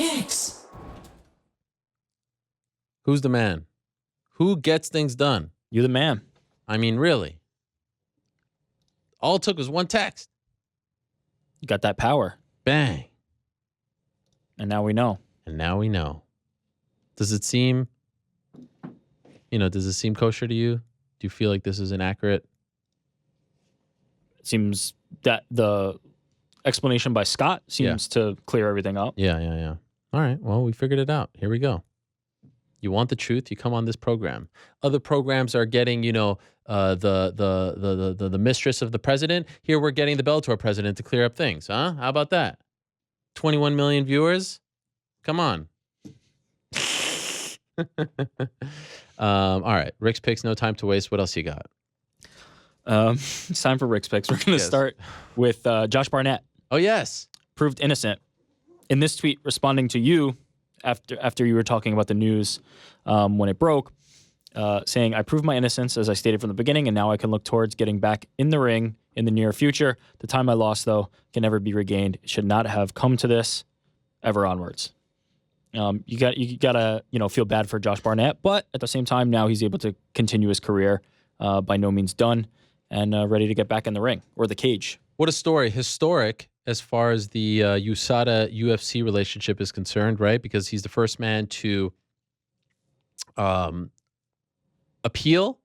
Picks. Who's the man? Who gets things done? You're the man. I mean, really. All it took was one text. You got that power. Bang. And now we know. And now we know. Does it seem, does it seem kosher to you? Do you feel like this is inaccurate? It seems that the explanation by Scott seems to clear everything up. Yeah. All right. Well, we figured it out. Here we go. You want the truth? You come on this program. Other programs are getting, the mistress of the president. Here we're getting the Bellator president to clear up things. Huh? How about that? 21 million viewers. Come on. All right. Rick's picks. No time to waste. What else you got? It's time for Rick's picks. We're going to start with Josh Barnett. Oh, yes. Proved innocent. In this tweet, responding to you after you were talking about the news when it broke, saying, I proved my innocence, as I stated from the beginning, and now I can look towards getting back in the ring in the near future. The time I lost, though, can never be regained. It should not have come to this. Ever onwards. You gotta feel bad for Josh Barnett, but at the same time, now he's able to continue his career, by no means done, and ready to get back in the ring or the cage. What a story. Historic as far as the USADA UFC relationship is concerned, right? Because he's the first man to appeal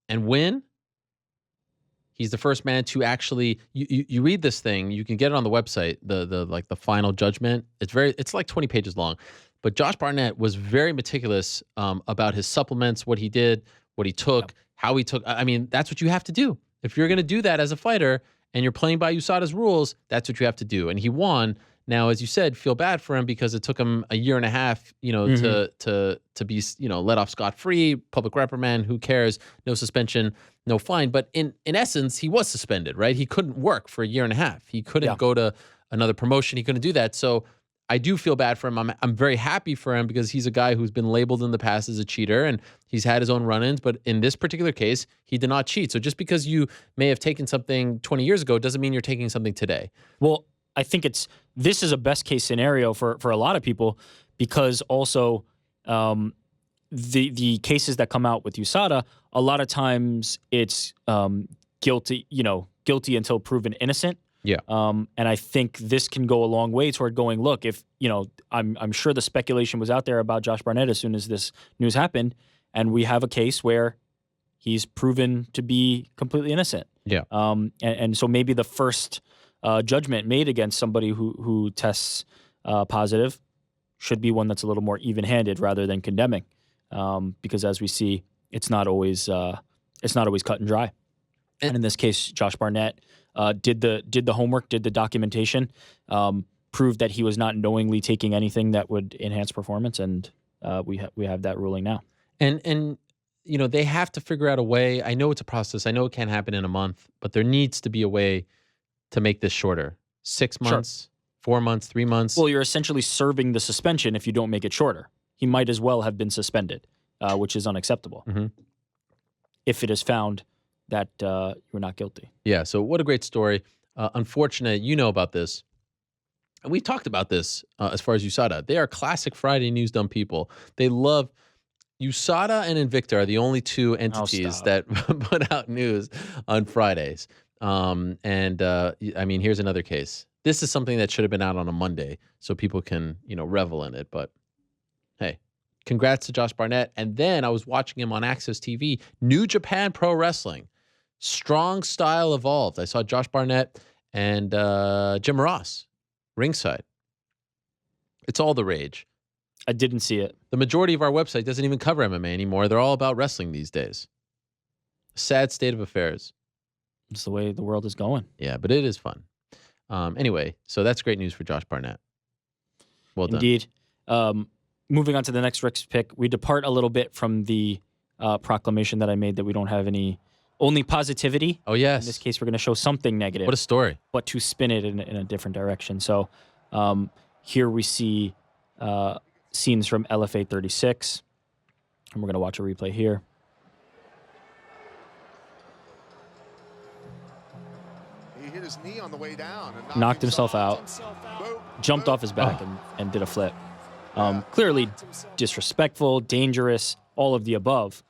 and win. He's the first man to actually. You read this thing. You can get it on the website. The final judgment. It's like 20 pages long. But Josh Barnett was very meticulous about his supplements, what he did, what he took, how he took. I mean, that's what you have to do if you're going to do that as a fighter. And you're playing by USADA's rules, that's what you have to do. And he won. Now, as you said, feel bad for him because it took him a year and a half, to be, let off scot-free, public reprimand, who cares, no suspension, no fine. But in essence, he was suspended, right? He couldn't work for a year and a half. He couldn't go to another promotion. He couldn't do that. So I do feel bad for him. I'm very happy for him because he's a guy who's been labeled in the past as a cheater and he's had his own run-ins. But in this particular case, he did not cheat. So just because you may have taken something 20 years ago doesn't mean you're taking something today. Well, I think this is a best case scenario for a lot of people because also the cases that come out with USADA, a lot of times it's guilty until proven innocent. Yeah. And I think this can go a long way toward going, look, if, I'm sure the speculation was out there about Josh Barnett as soon as this news happened, and we have a case where he's proven to be completely innocent. Yeah. And so maybe the first judgment made against somebody who tests positive should be one that's a little more even-handed rather than condemning. Because as we see, it's not always cut and dry. And in this case, Josh Barnett did the homework, did the documentation, proved that he was not knowingly taking anything that would enhance performance, and we have that ruling now. And they have to figure out a way. I know it's a process. I know it can't happen in a month, but there needs to be a way to make this shorter. 6 months, 4 months, 3 months. Well, you're essentially serving the suspension if you don't make it shorter. He might as well have been suspended, which is unacceptable. Mm-hmm. If it is found that you're not guilty. Yeah, so what a great story. Unfortunate, you know about this. And we talked about this as far as USADA. They are classic Friday news dumb people. They love... USADA and Invicta are the only two entities that put out news on Fridays. I mean, here's another case. This is something that should have been out on a Monday so people can, revel in it. But hey, congrats to Josh Barnett. And then I was watching him on Access TV, New Japan Pro Wrestling. Strong Style Evolved. I saw Josh Barnett and Jim Ross ringside. It's all the rage. I didn't see it. The majority of our website doesn't even cover MMA anymore. They're all about wrestling these days. Sad state of affairs. It's the way the world is going. Yeah, but it is fun. Anyway, so that's great news for Josh Barnett. Well done. Indeed. Moving on to the next Rick's pick, we depart a little bit from the proclamation that I made that we don't have only positivity. Oh, yes. In this case, we're going to show something negative. What a story. But to spin it in a different direction. So here we see scenes from LFA 36. And we're going to watch a replay here. He hit his knee on the way down. And knocked himself out. Jumped off his back and did a flip. Clearly disrespectful, dangerous, all of the above.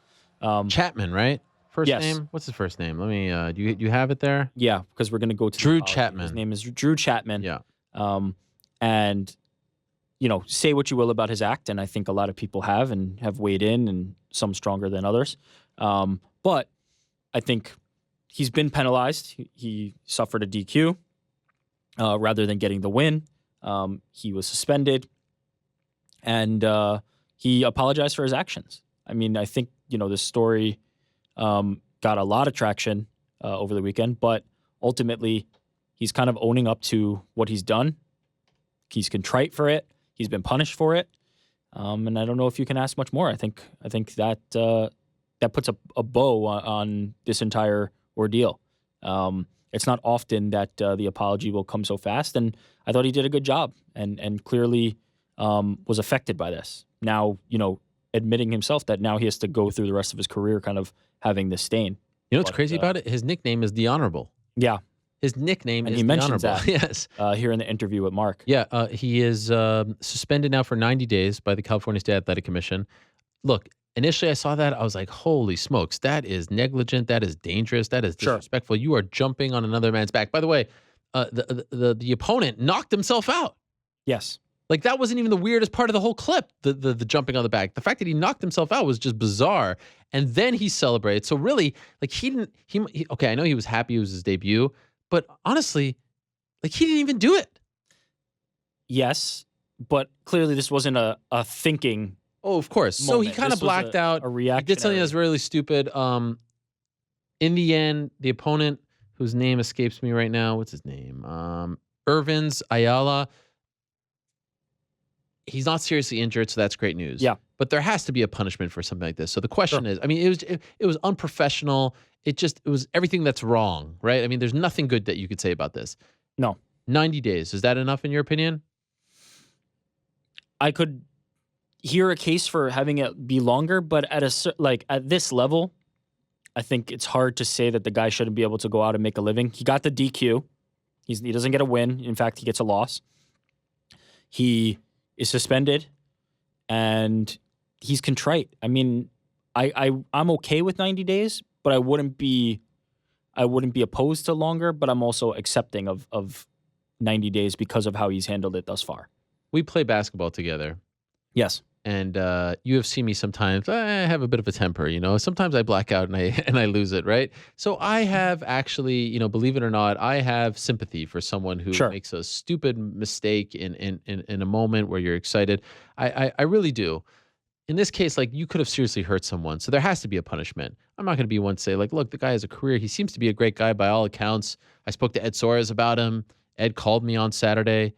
Chapman, right? First Yes. name? What's his first name? Let me. Do you have it there? Yeah, because we're going to go to the Drew apology. Chapman. His name is Drew Chapman. Yeah. And, say what you will about his act, and I think a lot of people have and have weighed in, and some stronger than others. But I think he's been penalized. He suffered a DQ rather than getting the win. He was suspended, and he apologized for his actions. I mean, I think, this story got a lot of traction over the weekend, but ultimately he's kind of owning up to what he's done. He's contrite for it. He's been punished for it. And I don't know if you can ask much more. I think that that puts a bow on this entire ordeal. It's not often that the apology will come so fast, and I thought he did a good job and clearly was affected by this. Now, admitting himself that now he has to go through the rest of his career kind of having this stain. You know what's crazy about it? His nickname is The Honorable. Yeah. His nickname And is he The mentions Honorable. that Yes. Here in the interview with Mark. Yeah, he is suspended now for 90 days by the California State Athletic Commission. Look, initially I saw that, I was like, holy smokes, that is negligent, that is dangerous, that is disrespectful. You are jumping on another man's back. By the way, the opponent knocked himself out. Yes. Like, that wasn't even the weirdest part of the whole clip, the jumping on the back. The fact that he knocked himself out was just bizarre. And then he celebrated. So really, like, okay, I know he was happy it was his debut, but honestly, like, he didn't even do it. Yes, but clearly this wasn't a thinking. Oh, of course. So he kind of blacked out. A reaction. He did something that's really stupid. In the end, the opponent, whose name escapes me right now, what's his name? Irvin's Ayala. He's not seriously injured, so that's great news. Yeah. But there has to be a punishment for something like this. So the question is, I mean, it was unprofessional. It was everything that's wrong, right? I mean, there's nothing good that you could say about this. No. 90 days. Is that enough in your opinion? I could hear a case for having it be longer, but at this level, I think it's hard to say that the guy shouldn't be able to go out and make a living. He got the DQ. He doesn't get a win. In fact, he gets a loss. He is suspended, and he's contrite. I mean, I'm okay with 90 days, but I wouldn't be opposed to longer, but I'm also accepting of 90 days because of how he's handled it thus far. We play basketball together. Yes. And you have seen me sometimes. I have a bit of a temper, Sometimes I black out and I lose it, right? So I have actually, believe it or not, I have sympathy for someone who makes a stupid mistake in a moment where you're excited. I really do. In this case, like, you could have seriously hurt someone, so there has to be a punishment. I'm not going to be one to say, like, look, the guy has a career. He seems to be a great guy by all accounts. I spoke to Ed Soares about him. Ed called me on Saturday.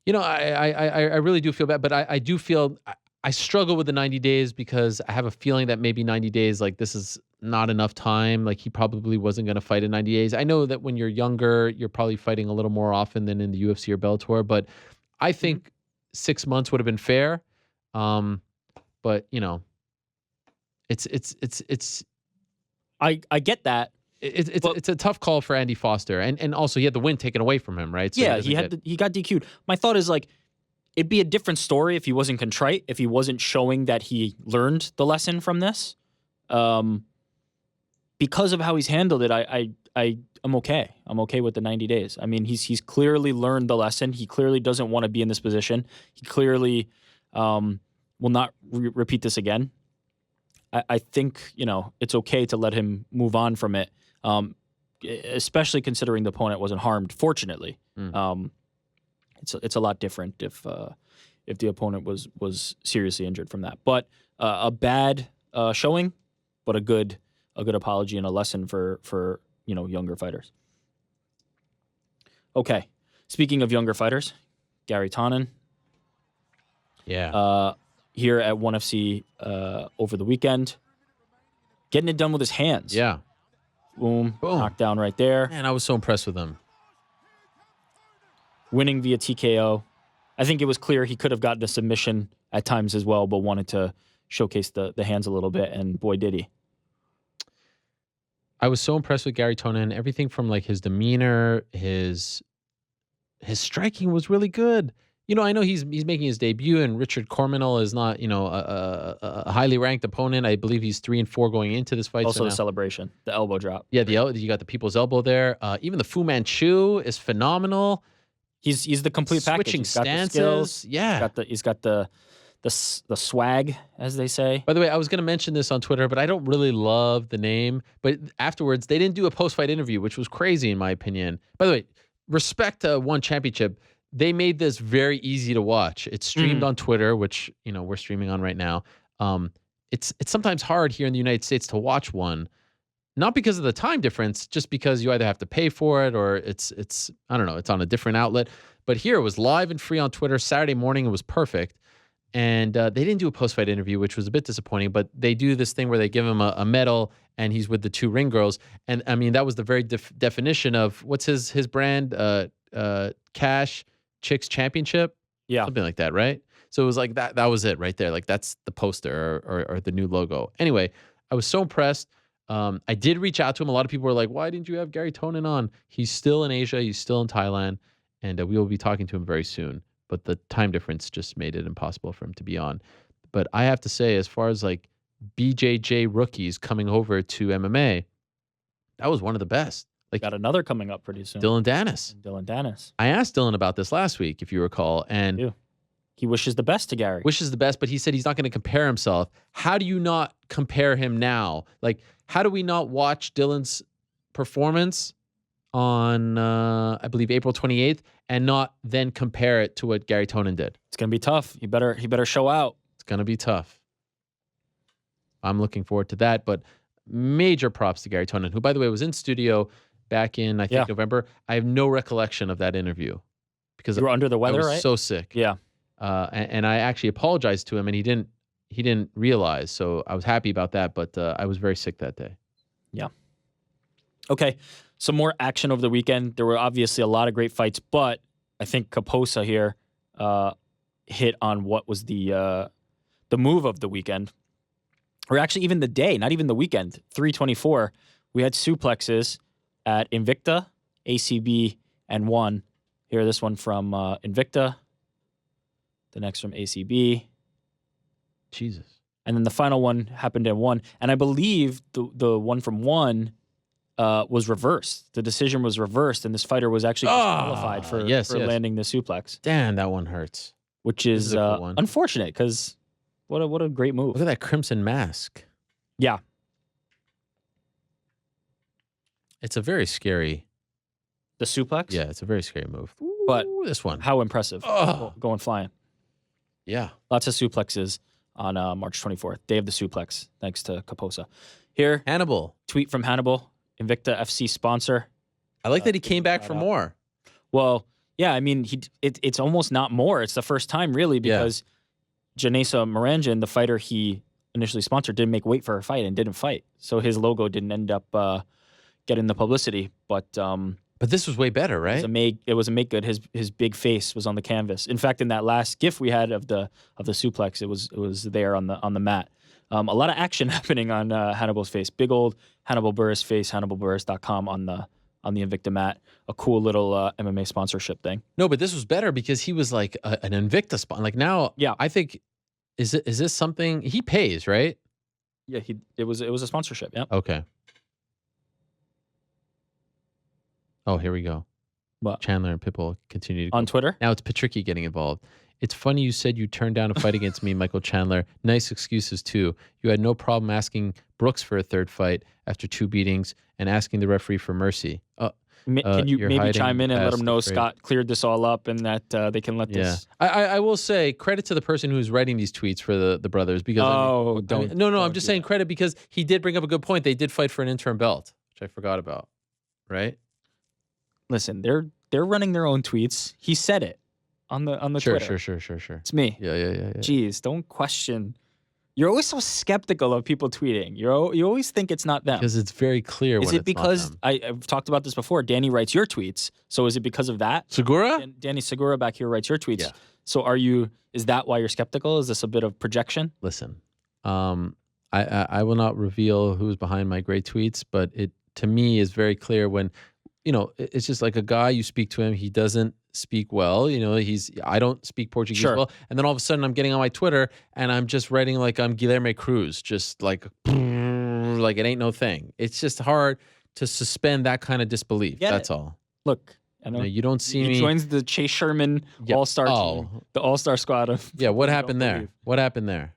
I really do feel bad, but I do feel I struggle with the 90 days because I have a feeling that maybe 90 days, like, this is not enough time. Like, he probably wasn't going to fight in 90 days. I know that when you're younger, you're probably fighting a little more often than in the UFC or Bellator, but I think 6 months would have been fair. But it's. I get that. It's a tough call for Andy Foster, and also he had the win taken away from him, right? So yeah, he got DQ'd. My thought is, like, it'd be a different story if he wasn't contrite, if he wasn't showing that he learned the lesson from this. Because of how he's handled it, I'm okay. I'm okay with the 90 days. I mean, he's clearly learned the lesson. He clearly doesn't want to be in this position. He clearly will not repeat this again. I think, it's okay to let him move on from it, especially considering the opponent wasn't harmed, fortunately. It's a lot different if the opponent was seriously injured from that. But a bad showing, but a good apology and a lesson for younger fighters. Okay, speaking of younger fighters, Gary Tannen. Yeah. Here at ONE FC over the weekend, getting it done with his hands. Yeah. Boom. Knockdown right there. Man, I was so impressed with him. Winning via TKO. I think it was clear he could have gotten a submission at times as well, but wanted to showcase the hands a little bit, and boy, did he. I was so impressed with Gary Tannen. Everything from, like, his demeanor, his striking was really good. I know he's making his debut, and Richard Corminal is not, a highly ranked opponent. I believe he's 3-4 going into this fight. Also the celebration, the elbow drop. Yeah, you got the people's elbow there. Even the Fu Manchu is phenomenal. He's the complete package. Switching He's got stances. the skills. Yeah. He's got the swag, as they say. By the way, I was going to mention this on Twitter, but I don't really love the name. But afterwards, they didn't do a post-fight interview, which was crazy in my opinion. By the way, respect to One Championship. They made this very easy to watch. It's streamed on Twitter, which, we're streaming on right now. It's sometimes hard here in the United States to watch one, not because of the time difference, just because you either have to pay for it or it's I don't know, it's on a different outlet. But here it was live and free on Twitter. Saturday morning, it was perfect. And they didn't do a post-fight interview, which was a bit disappointing, but they do this thing where they give him a medal and he's with the 2 ring girls. And I mean, that was the very definition of what's his brand, Cash Chicks Championship. Yeah. Something like that, right? So it was like that was it right there. Like that's the poster or the new logo. Anyway, I was so impressed. I did reach out to him. A lot of people were like, why didn't you have Gary Tonin on? He's still in Asia. He's still in Thailand. And we will be talking to him very soon. But the time difference just made it impossible for him to be on. But I have to say, as far as like BJJ rookies coming over to MMA, that was one of the best. Like, got another coming up pretty soon. Dylan Dennis. I asked Dylan about this last week, if you recall, and he wishes the best to Gary. Wishes the best, but he said he's not going to compare himself. How do you not compare him now? Like, how do we not watch Dylan's performance on, I believe, April 28th and not then compare it to what Gary Tonin did? It's going to be tough. He better show out. It's going to be tough. I'm looking forward to that, but major props to Gary Tonin, who, by the way, was in studio back in, I think, November. I have no recollection of that interview because you were under the weather, I was right? so sick. Yeah. And I actually apologized to him, and he didn't realize. So I was happy about that, but I was very sick that day. Yeah. Okay. Some more action over the weekend. There were obviously a lot of great fights, but I think Kaposa here hit on what was the move of the weekend, or actually even the day, not even the weekend. 324. We had suplexes at Invicta, ACB, and one. Here, this one from Invicta. The next from ACB. Jesus. And then the final one happened in one. And I believe the one from one was reversed. The decision was reversed, and this fighter was actually disqualified for landing the suplex. Damn, that one hurts. Which is cool unfortunate, because what a great move. Look at that crimson mask. Yeah. It's a very scary... The suplex? Yeah, it's a very scary move. But this one. How impressive. Going flying. Yeah. Lots of suplexes on March 24th. Day of the suplex, thanks to Kaposa. Here, Hannibal. Tweet from Hannibal, Invicta FC sponsor. I like that he came back for more. Well, yeah, I mean, it's almost not more. It's the first time, really, because Janessa Moranjan, the fighter he initially sponsored, didn't make weight for her fight and didn't fight. So his logo didn't end up getting the publicity. But this was way better, right? It was a make good. His big face was on the canvas. In fact, in that last GIF we had of the suplex, it was there on the mat. A lot of action happening on Hannibal's face. Big old Hannibal Buress face, HannibalBuress.com on the Invicta mat. A cool little MMA sponsorship thing. No, but this was better because he was like an Invicta sponsor. Like now, I think is this something he pays, right? Yeah, it was a sponsorship. Yeah. Okay. Oh, here we go. What? Chandler and Pitbull continue to on Twitter. Now it's Patricky getting involved. It's funny you said you turned down a fight against me, Michael Chandler. Nice excuses, too. You had no problem asking Brooks for a third fight after 2 beatings and asking the referee for mercy. Can you maybe chime in and let them know Scott cleared this all up and that they can let this... I will say credit to the person who's writing these tweets for the brothers. Because I'm just saying credit because he did bring up a good point. They did fight for an interim belt, which I forgot about, right? Listen, they're running their own tweets. He said it on the Twitter. Sure. It's me. Yeah. Jeez, don't question. You're always so skeptical of people tweeting. You always think it's not them. Because it's very clear when it's not them. Is it because, I've talked about this before, Danny writes your tweets, so is it because of that? Segura? Danny Segura back here writes your tweets. Yeah. So is that why you're skeptical? Is this a bit of projection? Listen, I will not reveal who's behind my great tweets, but it, to me, is very clear when, it's just like a guy, you speak to him, he doesn't speak well. I don't speak Portuguese Sure. well. And then all of a sudden I'm getting on my Twitter and I'm just writing like I'm Guilherme Cruz, just like it ain't no thing. It's just hard to suspend that kind of disbelief. That's all. Look, I know you don't see he me. joins the Chase Sherman All-Star team, the All-Star squad of. Yeah, what happened there? believe. What happened there?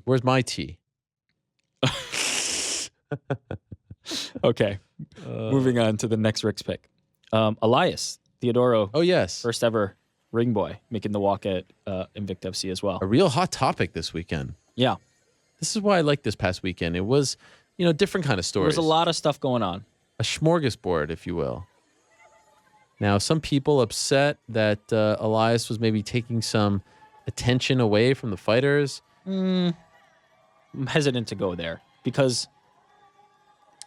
Where's my tea? Okay, moving on to the next Rick's pick. Elias Theodore. Oh yes, first ever ring boy making the walk at Invicta FC as well. A real hot topic this weekend. Yeah, this is why I liked this past weekend. It was, different kind of stories. There was a lot of stuff going on. A smorgasbord, if you will. Now, some people upset that Elias was maybe taking some attention away from the fighters. I'm hesitant to go there because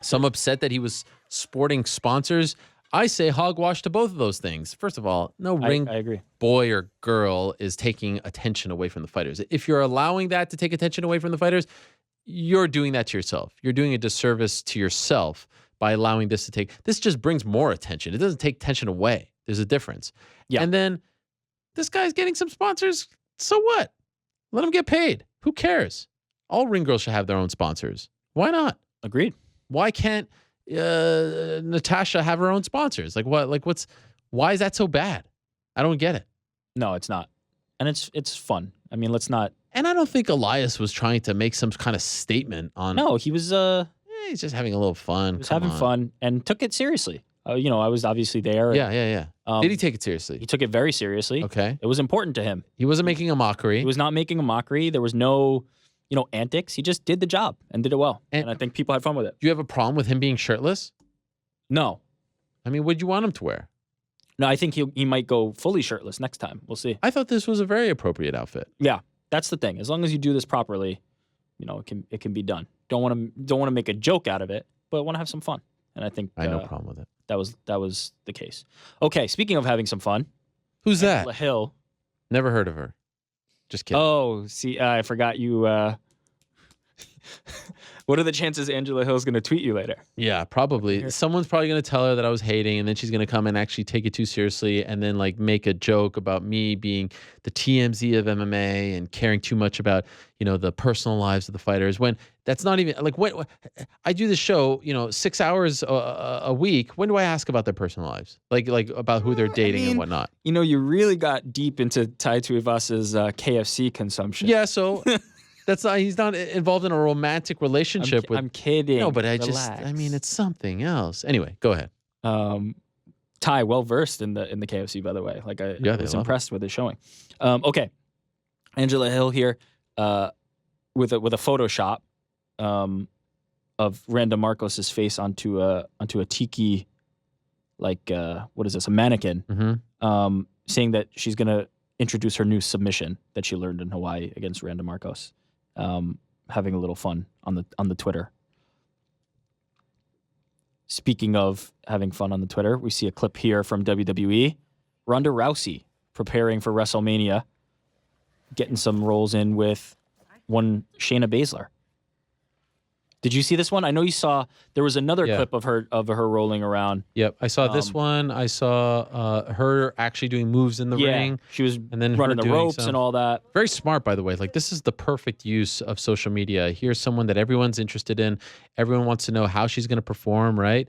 some upset that he was sporting sponsors. I say hogwash to both of those things. First of all, no ring I agree. boy or girl is taking attention away from the fighters. If you're allowing that to take attention away from the fighters, you're doing that to yourself. You're doing a disservice to yourself by allowing this to take. This just brings more attention. It doesn't take tension away. There's a difference. Yeah. And then this guy's getting some sponsors. So what? Let him get paid. Who cares? All ring girls should have their own sponsors. Why not? Agreed. Why can't Natasha have her own sponsors? Like what? Why is that so bad? I don't get it. No, it's not. And it's fun. I mean, let's not. And I don't think Elias was trying to make some kind of statement on. No, he was. He's just having a little fun. He was having fun and took it seriously. I was obviously there. Yeah. Did he take it seriously? He took it very seriously. Okay. It was important to him. He wasn't making a mockery. He was not making a mockery. There was no, antics. He just did the job and did it well. And I think people had fun with it. Do you have a problem with him being shirtless? No. I mean, what'd you want him to wear? No, I think he might go fully shirtless next time. We'll see. I thought this was a very appropriate outfit. Yeah, that's the thing. As long as you do this properly, it can be done. Don't want to make a joke out of it, but want to have some fun. And I think I have no problem with it. That was the case. Okay, speaking of having some fun, who's that? Angela Hill. Never heard of her. Just kidding. Oh, see, I forgot you. What are the chances Angela Hill's going to tweet you later? Yeah, probably. Someone's probably going to tell her that I was hating, and then she's going to come and actually take it too seriously, and then make a joke about me being the TMZ of MMA and caring too much about the personal lives of the fighters. When that's not even when I do this show, 6 hours a week. When do I ask about their personal lives, like about who they're dating and whatnot? You really got deep into Tai Tuivasa's KFC consumption. Yeah, so. That's not. He's not involved in a romantic relationship with. I'm kidding. No, but Relax. it's something else. Anyway, go ahead. Ty, well versed in the KFC, by the way. I was impressed with his showing. Okay, Angela Hill here, with a Photoshop, of Randa Marcos's face onto a tiki, what is this? A mannequin. Mm-hmm. Saying that she's gonna introduce her new submission that she learned in Hawaii against Randa Marcos. Having a little fun on the Twitter. Speaking of having fun on the Twitter, we see a clip here from WWE. Ronda Rousey preparing for WrestleMania, getting some rolls in with one Shayna Baszler. Did you see this one? I know you saw. There was another clip of her rolling around. Yep, I saw this one. I saw her actually doing moves in the ring. She was and then running the ropes and all that. Very smart, by the way. This is the perfect use of social media. Here's someone that everyone's interested in. Everyone wants to know how she's going to perform, right?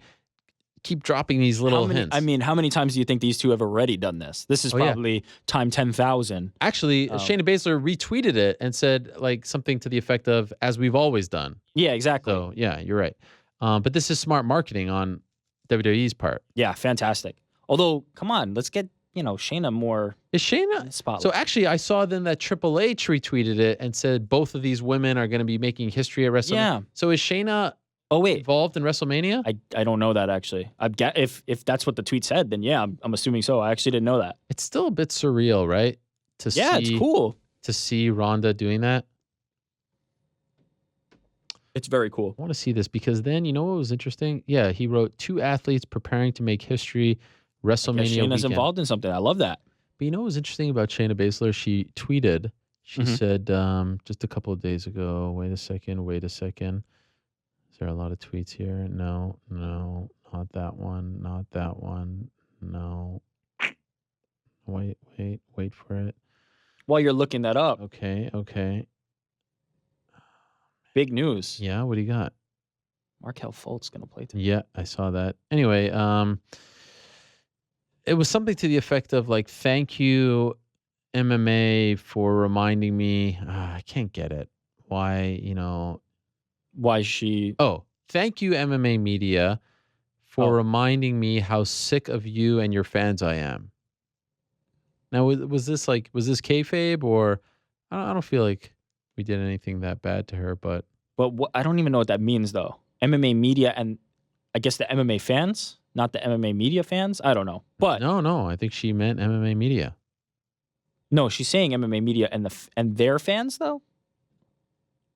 Keep dropping these little hints. I mean, how many times do you think these two have already done this? This is probably time 10,000. Actually, Shayna Baszler retweeted it and said something to the effect of, as we've always done. Yeah, exactly. So, yeah, you're right. But this is smart marketing on WWE's part. Yeah, fantastic. Although, come on, let's get, Shayna more. Is Shayna? Spotlight. So actually, I saw then that Triple H retweeted it and said both of these women are going to be making history at WrestleMania. Yeah. So is Shayna involved in WrestleMania? I don't know that, actually. If that's what the tweet said, then yeah, I'm assuming so. I actually didn't know that. It's still a bit surreal, right? It's cool. To see Ronda doing that. It's very cool. I want to see this because then, what was interesting? Yeah, he wrote 2 athletes preparing to make history WrestleMania Shayna's weekend. involved in something. I love that. But what was interesting about Shayna Baszler? She tweeted, she said just a couple of days ago, wait a second. Is there a lot of tweets here? No, not that one, no. Wait for it. While you're looking that up, Okay. big news. Yeah, what do you got? Markel Fultz going to play today. Yeah, I saw that. Anyway, it was something to the effect of like, thank you, MMA, for reminding me. I can't get it. Why, Why she... Oh, thank you, MMA media, for reminding me how sick of you and your fans I am. Now, was this kayfabe, or I don't feel like we did anything that bad to her, but I don't even know what that means, though. MMA media and I guess the MMA fans, not the MMA media fans. I don't know. But no, I think she meant MMA media. No, she's saying MMA media and their fans, though.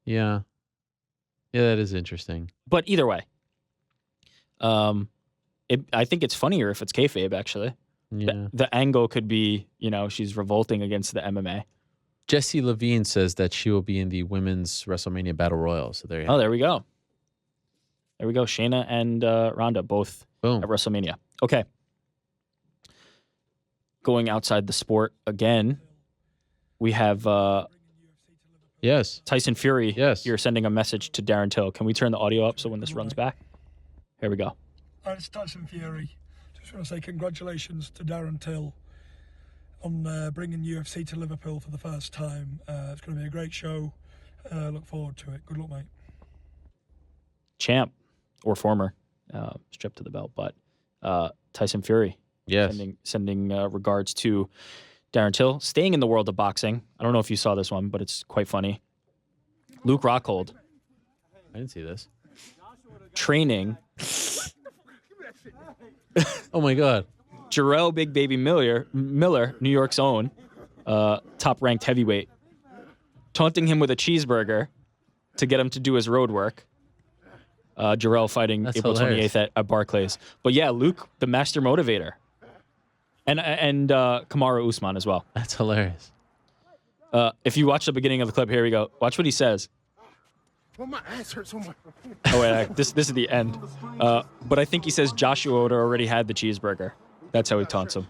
Yeah, that is interesting. But either way, I think it's funnier if it's kayfabe, actually. Yeah. The angle could be, she's revolting against the MMA. Jesse Levine says that she will be in the women's WrestleMania Battle Royal. So there you go. Oh, there we go. There we go. Shayna and Ronda both Boom. at WrestleMania. Okay. Going outside the sport again, we have Yes. Tyson Fury. Yes. You're sending a message to Darren Till. Can we turn the audio up so when this runs back? Here we go. It's Tyson Fury. Just want to say congratulations to Darren Till on bringing UFC to Liverpool for the first time. It's going to be a great show. Look forward to it. Good luck, mate. Champ or former, stripped to the belt, but Tyson Fury. Yes. Sending regards to Darren Till. Staying in the world of boxing. I don't know if you saw this one, but it's quite funny. Luke Rockhold. I didn't see this. Training. Oh my God. Jarrell Big Baby Miller, New York's own, top-ranked heavyweight, taunting him with a cheeseburger to get him to do his road work. Jarrell fighting That's April hilarious. 28th at Barclays. But yeah, Luke, the master motivator. And Kamaru Usman as well. That's hilarious. If you watch the beginning of the clip, here we go. Watch what he says. Well, my ass hurts so much. Oh, wait, this is the end. But I think he says Joshua Oda already had the cheeseburger. That's how he taunts him.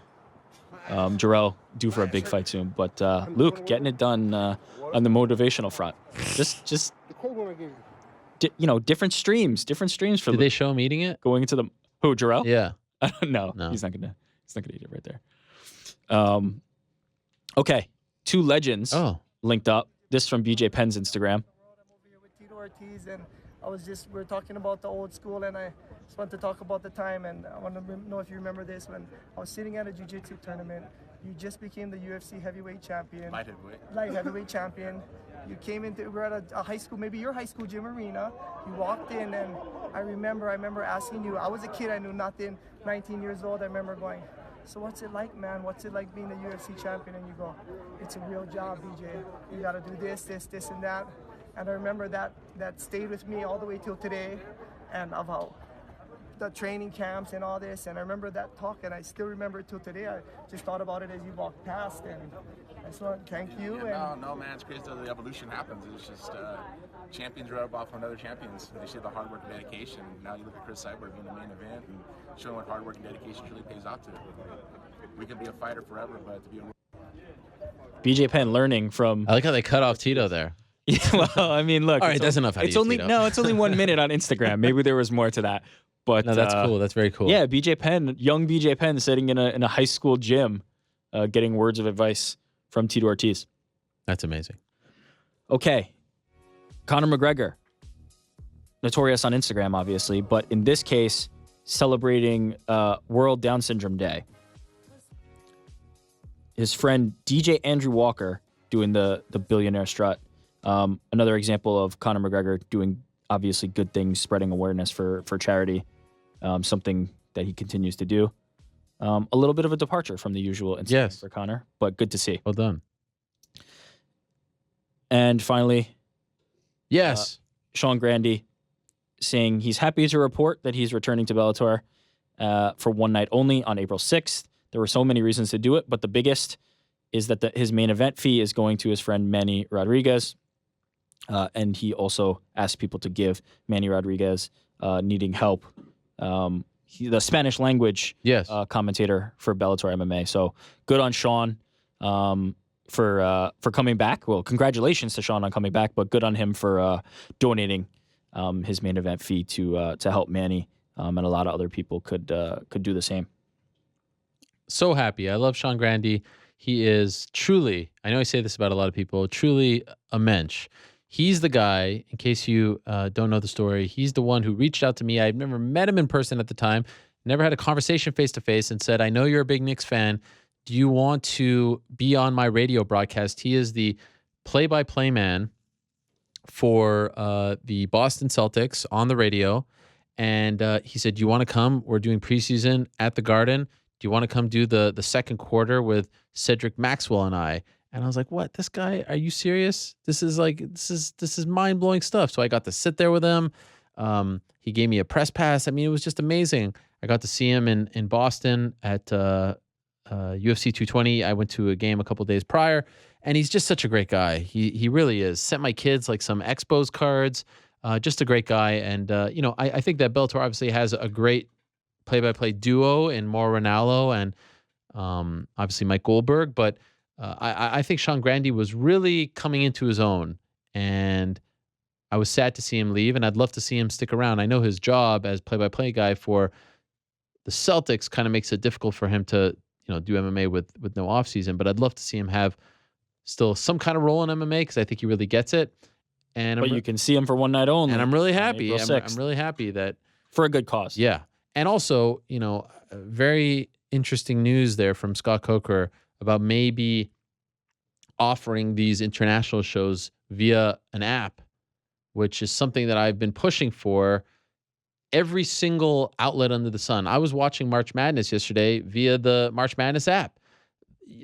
Jarrell, due for a big fight soon. But Luke, getting it done on the motivational front. Just different streams for Did Luke. they show him eating it? Going into the... Who, Jarrell? Yeah. No, No. he's not gonna eat it right there. Okay, two legends linked up. This from BJ Penn's Instagram. Ortiz, and we were talking about the old school, and I just want to talk about the time, and I want to know if you remember this. When I was sitting at a jiu-jitsu tournament, you just became the UFC heavyweight champion. Light heavyweight champion. You came into, we were at a high school, maybe your high school gym arena. You walked in, and I remember asking you, I was a kid, I knew nothing, 19 years old. I remember going, so what's it like, man? What's it like being the UFC champion? And you go, it's a real job, BJ. You got to do this, and that. And I remember that stayed with me all the way till today, and about the training camps and all this. And I remember that talk, and I still remember it till today. I just thought about it as you walked past, and I just want to thank you. No, man, it's crazy how the evolution happens. It's just champions rub off on other champions. They see the hard work and dedication. Now you look at Chris Cyborg in the main event and showing what hard work and dedication truly pays off to. We could be a fighter forever, but to be a... BJ Penn learning from... I like how they cut off Tito there. Yeah, well, I mean, look. All right, that's enough. It's only 1 minute on Instagram. Maybe there was more to that. But No, that's cool. That's very cool. Yeah, BJ Penn, young BJ Penn, sitting in a high school gym, getting words of advice from Tito Ortiz. That's amazing. Okay, Conor McGregor, notorious on Instagram, obviously, but in this case, celebrating World Down Syndrome Day. His friend DJ Andrew Walker doing the billionaire strut. Another example of Conor McGregor doing obviously good things, spreading awareness for charity, something that he continues to do. A little bit of a departure from the usual Instagram for Conor, but good to see. Well done. And finally, Yes. Sean Grandy saying he's happy to report that he's returning to Bellator for one night only on April 6th. There were so many reasons to do it, but the biggest is that his main event fee is going to his friend Manny Rodriguez. And he also asked people to give Manny Rodriguez needing help. the Spanish language Yes. commentator for Bellator MMA. So good on Sean for coming back. Well, congratulations to Sean on coming back, but good on him for donating his main event fee to help Manny, and a lot of other people could do the same. So happy. I love Sean Grandy. He is truly, I know I say this about a lot of people, truly a mensch. He's the guy, in case you don't know the story, he's the one who reached out to me. I've never met him in person at the time, never had a conversation face-to-face, and said, I know you're a big Knicks fan. Do you want to be on my radio broadcast? He is the play-by-play man for the Boston Celtics on the radio. And he said, do you want to come? We're doing preseason at the Garden. Do you want to come do the second quarter with Cedric Maxwell and I? And I was like, what? This guy, are you serious? This is mind-blowing stuff. So I got to sit there with him. He gave me a press pass. I mean, it was just amazing. I got to see him in Boston at UFC 220. I went to a game a couple days prior, and he's just such a great guy. He really is. Sent my kids like some Expos cards. Just a great guy. And, I think that Bellator obviously has a great play-by-play duo in Mauro Ranallo and obviously Mike Goldberg. But I think Sean Grandy was really coming into his own. And I was sad to see him leave, and I'd love to see him stick around. I know his job as play-by-play guy for the Celtics kind of makes it difficult for him to, do MMA with no offseason. But I'd love to see him have still some kind of role in MMA because I think he really gets it. But you can see him for one night only. And I'm really happy. I'm really happy that for a good cause. Yeah. And also, very interesting news there from Scott Coker about maybe offering these international shows via an app, which is something that I've been pushing for every single outlet under the sun. I was watching March Madness yesterday via the March Madness app.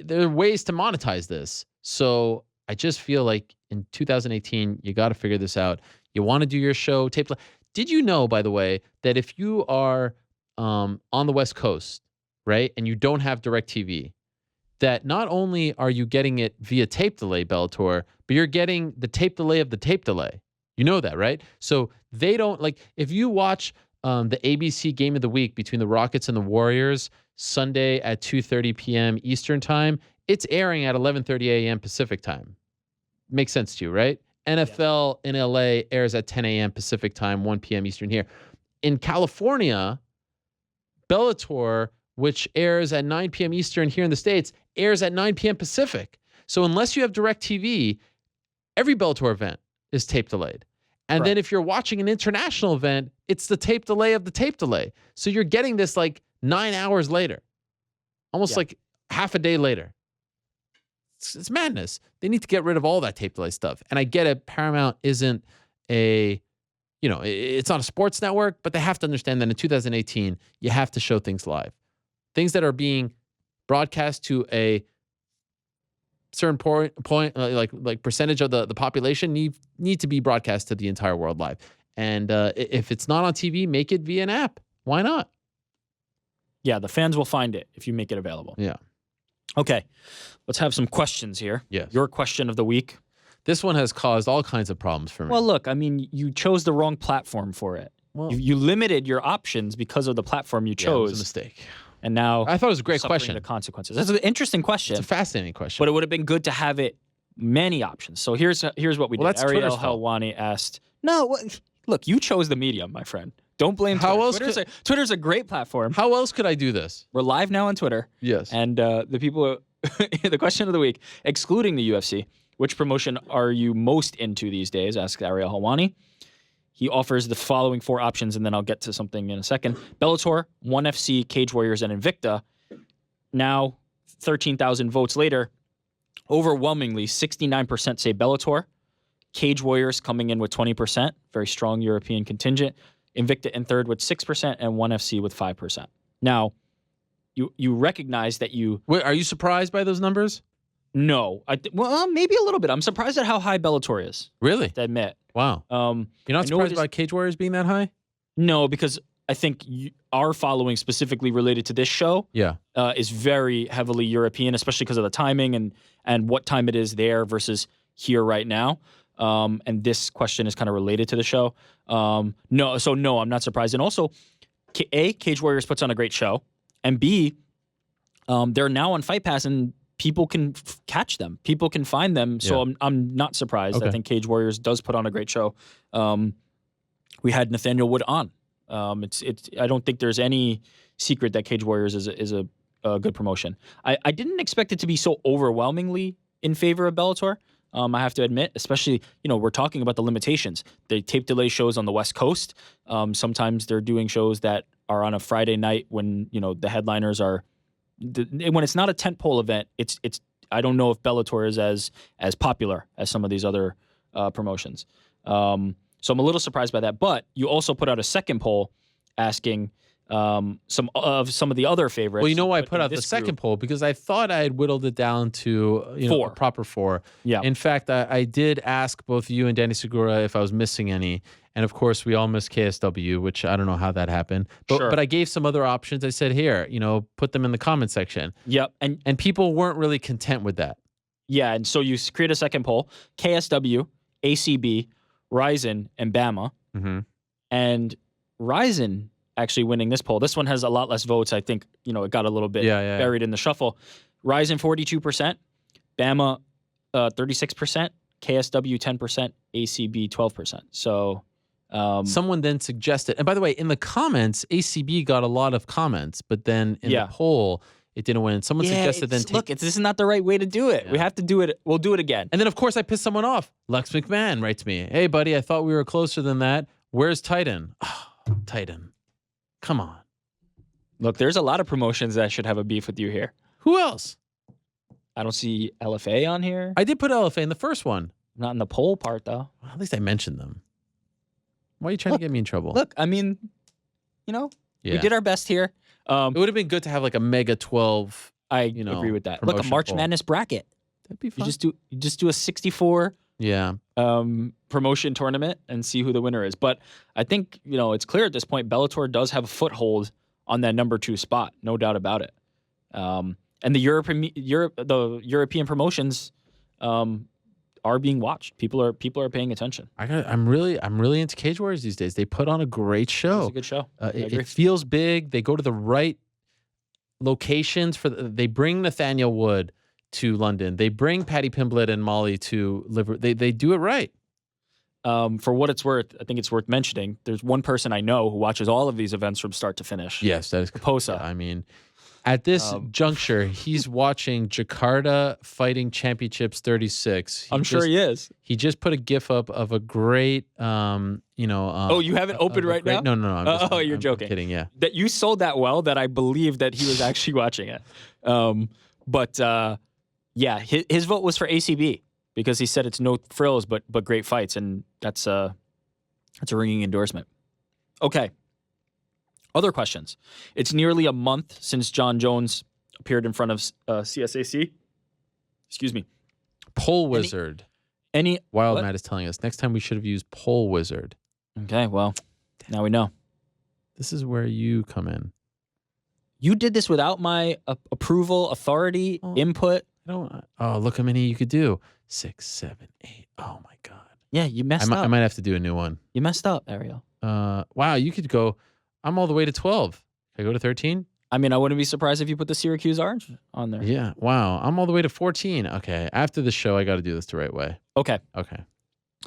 There are ways to monetize this. So I just feel like in 2018, you got to figure this out. You want to do your show tape. Did you know, by the way, that if you are on the West Coast, right, and you don't have DirecTV, that not only are you getting it via tape delay, Bellator, but you're getting the tape delay of the tape delay. You know that, right? So they don't, if you watch the ABC Game of the Week between the Rockets and the Warriors Sunday at 2:30 p.m. Eastern Time, it's airing at 11:30 a.m. Pacific Time. Makes sense to you, right? NFL in LA airs at 10 a.m. Pacific Time, 1 p.m. Eastern here. In California, Bellator, which airs at 9 p.m. Eastern here in the States, airs at 9 p.m. Pacific. So unless you have DirecTV, every Bellator event is tape delayed. And then if you're watching an international event, it's the tape delay of the tape delay. So you're getting this 9 hours later, almost like half a day later. It's madness. They need to get rid of all that tape delay stuff. And I get it. Paramount isn't it's not a sports network, but they have to understand that in 2018, you have to show things live. Things that are being broadcast to a certain point, like percentage of the population need to be broadcast to the entire world live. And if it's not on TV, make it via an app. Why not? Yeah, the fans will find it if you make it available. Yeah. Okay, let's have some questions here. Yes. Your question of the week. This one has caused all kinds of problems for me. Well, look, I mean, you chose the wrong platform for it. Well, you limited your options because of the platform you chose. It was a mistake. And now I thought it was a great question. The consequences. That's an interesting question. It's a fascinating question. But it would have been good to have it many options. So here's what we did. That's Ariel Twitter's fault. Helwani asked, look, you chose the medium, my friend. Don't blame Twitter. Twitter's a great platform. How else could I do this? We're live now on Twitter. Yes. And the people, the question of the week, excluding the UFC, which promotion are you most into these days? Asked Ariel Helwani. He offers the following 4 options, and then I'll get to something in a second. Bellator, ONE FC, Cage Warriors, and Invicta. Now, 13,000 votes later, overwhelmingly, 69% say Bellator. Cage Warriors coming in with 20%, very strong European contingent. Invicta in third with 6%, and ONE FC with 5%. Now, you recognize that you... Wait, are you surprised by those numbers? No. Maybe a little bit. I'm surprised at how high Bellator is. Really? To admit. Wow. You're not surprised by Cage Warriors being that high? No, because I think our following specifically related to this show is very heavily European, especially because of the timing and what time it is there versus here right now. And this question is kind of related to the show. No, I'm not surprised. And also, A, Cage Warriors puts on a great show, and B, they're now on Fight Pass, and people can catch them. People can find them. So I'm not surprised. Okay. I think Cage Warriors does put on a great show. We had Nathaniel Wood on. I don't think there's any secret that Cage Warriors is a good promotion. I didn't expect it to be so overwhelmingly in favor of Bellator. I have to admit, especially, we're talking about the limitations. They tape delay shows on the West Coast. Sometimes they're doing shows that are on a Friday night when, the headliners are, when it's not a tentpole event, it's, I don't know if Bellator is as popular as some of these other promotions. So I'm a little surprised by that. But you also put out a second poll asking some of the other favorites. Well, you know why I put out the second poll? Because I thought I had whittled it down to a proper 4. Yeah. In fact, I did ask both you and Danny Segura if I was missing any. And of course, we all missed KSW, which I don't know how that happened. But I gave some other options. I said, here, put them in the comment section. Yep. And people weren't really content with that. Yeah. And so you create a second poll: KSW, ACB, Ryzen, and Bama. Mm-hmm. And Ryzen actually winning this poll. This one has a lot less votes. I think, it got a little bit buried in the shuffle. Ryzen 42%, Bama 36%, KSW 10%, ACB 12%. So someone then suggested, and by the way, in the comments, ACB got a lot of comments, but then in the poll, it didn't win. Someone suggested then this is not the right way to do it. Yeah. We have to do it. We'll do it again. And then, of course, I pissed someone off. Lex McMahon writes me, hey, buddy, I thought we were closer than that. Where's Titan? Oh, Titan. Come on. Look, there's a lot of promotions that should have a beef with you here. Who else? I don't see LFA on here. I did put LFA in the first one. Not in the poll part, though. Well, at least I mentioned them. Why are you trying to get me in trouble? Look, I mean, we did our best here. It would have been good to have like a Mega 12. I agree with that. Look, a March Madness bracket. That'd be fun. You just do a 64 promotion tournament and see who the winner is. But I think, it's clear at this point, Bellator does have a foothold on that number 2 spot, no doubt about it. And the European promotions are being watched. People are paying attention. I'm really into Cage Warriors these days. They put on a great show. It's a good show. It feels big. They go to the right locations they bring Nathaniel Wood to London. They bring Paddy Pimblett and Molly to Liverpool. They do it right. For what it's worth, I think it's worth mentioning. There's one person I know who watches all of these events from start to finish. Yes, that is Posa. I mean, at this juncture, he's watching Jakarta Fighting Championships 36. I'm sure he is. He just put a GIF up of a great, you have it open right now? No. You're joking. I'm kidding, yeah. That you sold that well that I believe that he was actually watching it. His vote was for ACB because he said it's no frills but great fights, and that's a ringing endorsement. Okay. Other questions. It's nearly a month since Jon Jones appeared in front of CSAC. Excuse me. Poll Wizard. Wild Matt is telling us next time we should have used Poll Wizard. Okay, well, now we know. This is where you come in. You did this without my approval, authority, input. Look how many you could do. 6, 7, 8. Oh my God. Yeah, you messed up. I might have to do a new one. You messed up, Ariel. Wow, you could go. I'm all the way to 12. Can I go to 13? I mean, I wouldn't be surprised if you put the Syracuse Orange on there. Yeah. Wow. I'm all the way to 14. Okay. After the show, I got to do this the right way. Okay.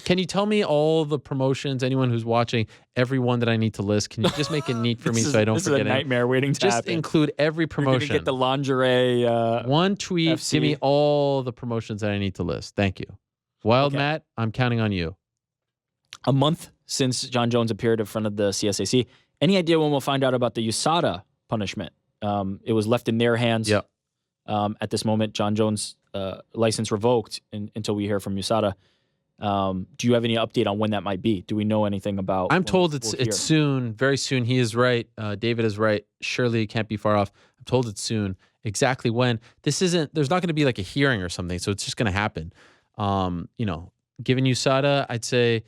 Can you tell me all the promotions, anyone who's watching, everyone that I need to list? Can you just make it neat for me so I don't forget it? This is a nightmare waiting to happen. Just include every promotion. You're going to get the lingerie. One tweet. FC. Give me all the promotions that I need to list. Thank you. Wild Matt, I'm counting on you. A month since Jon Jones appeared in front of the CSAC. Any idea when we'll find out about the USADA punishment? It was left in their hands. Yep. At this moment, Jon Jones' license revoked until we hear from USADA. Do you have any update on when that might be? Do we know anything about? I'm told it's soon, very soon. He is right. David is right. Surely it can't be far off. I'm told it's soon. Exactly when. There's not going to be like a hearing or something, so it's just going to happen. Given USADA, I'd say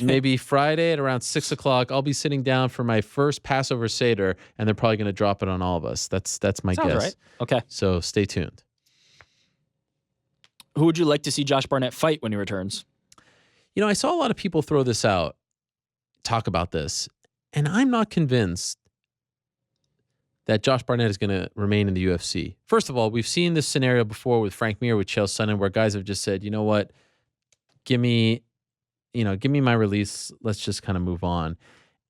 maybe Friday at around 6 o'clock. I'll be sitting down for my first Passover Seder, and they're probably going to drop it on all of us. That's my guess. Right. Okay. So stay tuned. Who would you like to see Josh Barnett fight when he returns? I saw a lot of people throw this out, talk about this, And I'm not convinced that Josh Barnett is going to remain in the UFC. First of all, we've seen this scenario before with Frank Mir, with Chael Sonnen, where guys have just said, you know what, give me my release. Let's just kind of move on.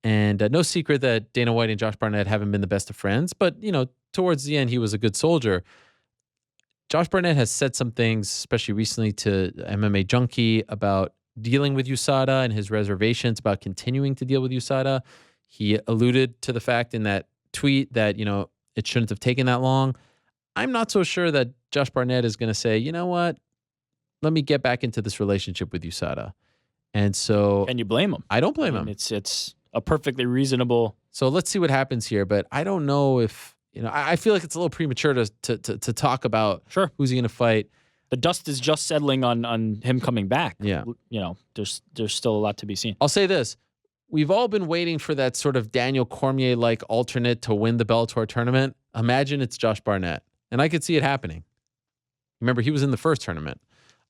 And no secret that Dana White and Josh Barnett haven't been the best of friends, but, towards the end, he was a good soldier. Josh Barnett has said some things, especially recently to MMA Junkie, about dealing with USADA and his reservations about continuing to deal with USADA. He alluded to the fact in that tweet that, it shouldn't have taken that long. I'm not so sure that Josh Barnett is going to say, you know what, let me get back into this relationship with USADA. And so... Can you blame him? I don't blame him. It's a perfectly reasonable... So let's see what happens here. But I don't know if, I feel like it's a little premature to talk about who's he going to fight. The dust is just settling on him coming back. Yeah. There's still a lot to be seen. I'll say this. We've all been waiting for that sort of Daniel Cormier-like alternate to win the Bellator tournament. Imagine it's Josh Barnett. And I could see it happening. Remember, he was in the first tournament.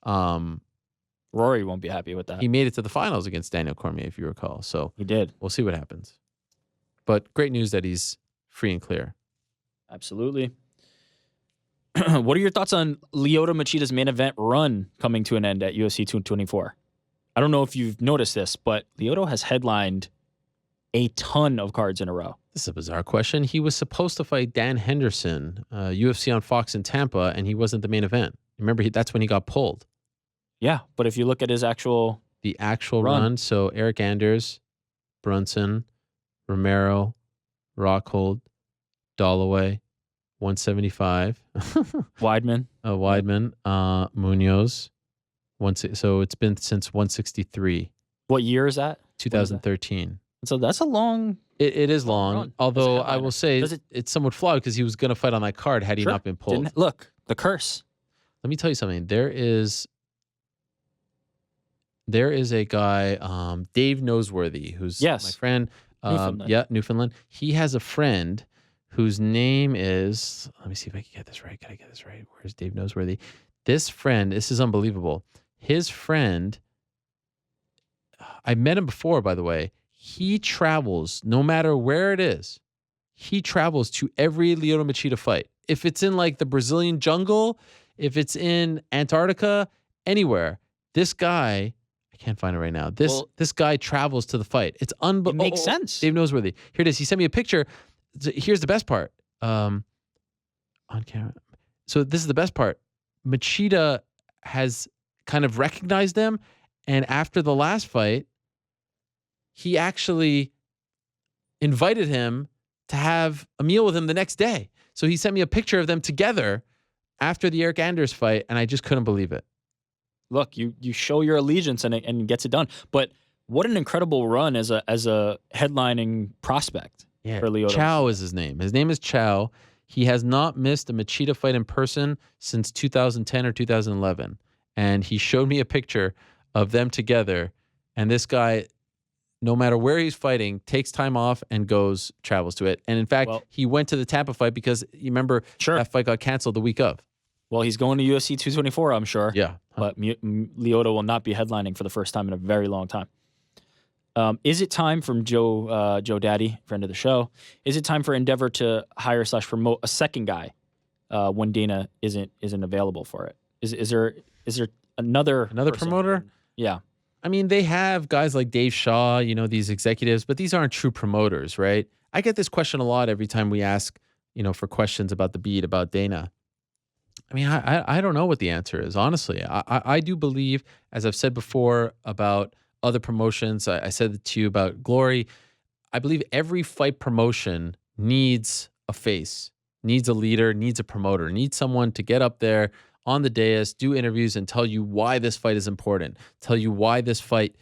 Rory won't be happy with that. He made it to the finals against Daniel Cormier, if you recall. So he did. We'll see what happens. But great news that he's free and clear. Absolutely. What are your thoughts on Lyoto Machida's main event run coming to an end at UFC 224? I don't know if you've noticed this, but Lyoto has headlined a ton of cards in a row. This is a bizarre question. He was supposed to fight Dan Henderson, UFC on Fox in Tampa, and he wasn't the main event. Remember, that's when he got pulled. Yeah, but if you look at his actual... The actual run, so Eric Anders, Brunson, Romero, Rockhold, Dalloway, 175. Weidman. Munoz. So it's been since 163. What year is that? 2013. So that's a long... It is long, although I will say it's somewhat flawed because he was going to fight on that card had he not been pulled. Look, the curse. Let me tell you something. There is a guy, Dave Noseworthy, who's my friend. Newfoundland. He has a friend whose name is, let me see if I can get this right. Can I get this right? Where's Dave Noseworthy? This friend, this is unbelievable. His friend, I met him before, by the way. He travels, no matter where it is, he travels to every Lyoto Machida fight. If it's in like the Brazilian jungle, if it's in Antarctica, anywhere, this guy, I can't find it right now. This guy travels to the fight. It's unbelievable. It makes sense. Dave Noseworthy. Here it is. He sent me a picture. Here's the best part. On camera. So this is the best part. Machida has kind of recognized them, and after the last fight, he actually invited him to have a meal with him the next day. So he sent me a picture of them together after the Eric Anders fight, and I just couldn't believe it. Look, you show your allegiance and it gets it done. But what an incredible run as a headlining prospect for Lyoto. Chow is his name. His name is Chow. He has not missed a Machida fight in person since 2010 or 2011. And he showed me a picture of them together. And this guy, no matter where he's fighting, takes time off and travels to it. And in fact, he went to the Tampa fight because you remember that fight got canceled the week of. Well, he's going to UFC 224, I'm sure. Yeah. But Lyoto will not be headlining for the first time in a very long time. Is it time from Joe Daddy, friend of the show, is it time for Endeavor to hire/promote a second guy when Dana isn't available for it? Is there another promoter? Yeah. I mean, they have guys like Dave Shaw, these executives, but these aren't true promoters, right? I get this question a lot every time we ask, for questions about the beat, about Dana. I mean, I don't know what the answer is, honestly. I do believe, as I've said before about other promotions, I said it to you about Glory, I believe every fight promotion needs a face, needs a leader, needs a promoter, needs someone to get up there on the dais, do interviews, and tell you why this fight is important, tell you why this fight,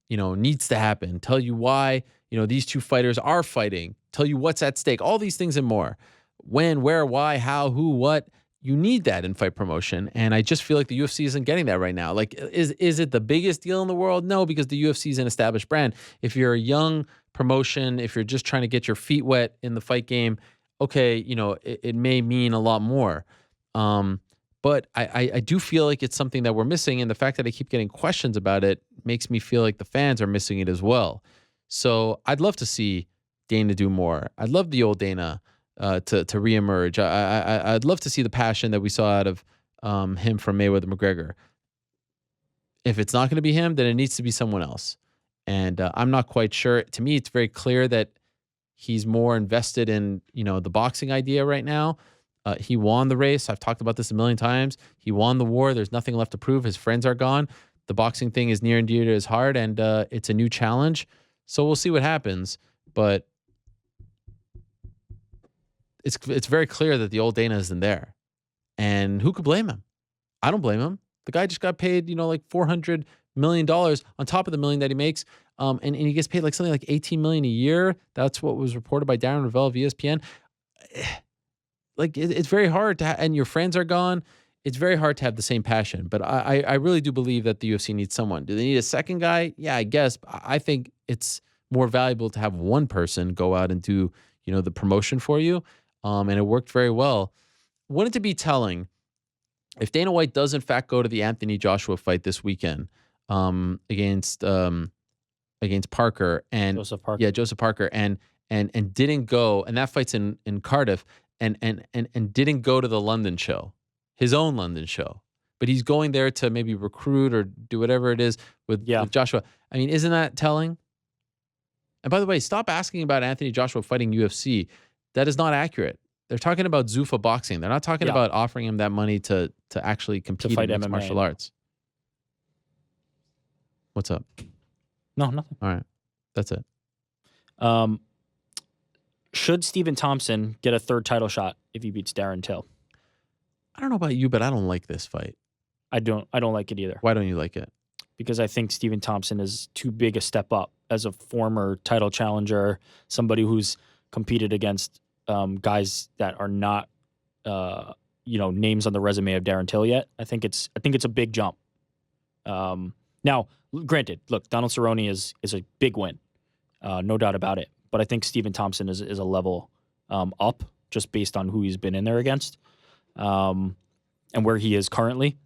needs to happen, tell you why, these two fighters are fighting, tell you what's at stake, all these things and more. When, where, why, how, who, what. You need that in fight promotion, and I just feel like the UFC isn't getting that right now. Like, is it the biggest deal in the world? No, because the UFC is an established brand. If you're a young promotion, if you're just trying to get your feet wet in the fight game, okay, it may mean a lot more. But I do feel like it's something that we're missing, and the fact that I keep getting questions about it makes me feel like the fans are missing it as well. So I'd love to see Dana do more. I'd love the old Dana to reemerge. I'd love to see the passion that we saw out of him from Mayweather McGregor. If it's not going to be him, then it needs to be someone else. And I'm not quite sure. To me, it's very clear that he's more invested in, the boxing idea right now. He won the race. I've talked about this a million times. He won the war. There's nothing left to prove. His friends are gone. The boxing thing is near and dear to his heart, and it's a new challenge. So we'll see what happens. But it's very clear that the old Dana isn't there. And who could blame him? I don't blame him. The guy just got paid, like $400 million on top of the $1 million that he makes. And he gets paid like something like $18 million a year. That's what was reported by Darren Till of ESPN. Like it's very hard to, and your friends are gone. It's very hard to have the same passion. But I really do believe that the UFC needs someone. Do they need a second guy? Yeah, I guess. I think it's more valuable to have one person go out and do, the promotion for you. And it worked very well. Wouldn't it be telling if Dana White does in fact go to the Anthony Joshua fight this weekend against Parker and Joseph Parker. Yeah, Joseph Parker and didn't go, and that fight's in Cardiff and didn't go to the London show, his own London show. But he's going there to maybe recruit or do whatever it is with Joshua. I mean, isn't that telling? And by the way, stop asking about Anthony Joshua fighting UFC. That is not accurate. They're talking about Zuffa boxing. They're not talking about offering him that money to actually compete fight in MMA. martial arts. What's up? No, nothing. All right. That's it. Should Stephen Thompson get a third title shot if he beats Darren Till? I don't know about you, but I don't like this fight. I don't like it either. Why don't you like it? Because I think Stephen Thompson is too big a step up as a former title challenger, somebody who's competed against guys that are not, names on the resume of Darren Till yet. I think it's a big jump. Now, granted, look, Donald Cerrone is a big win, no doubt about it. But I think Stephen Thompson is a level up just based on who he's been in there against and where he is currently.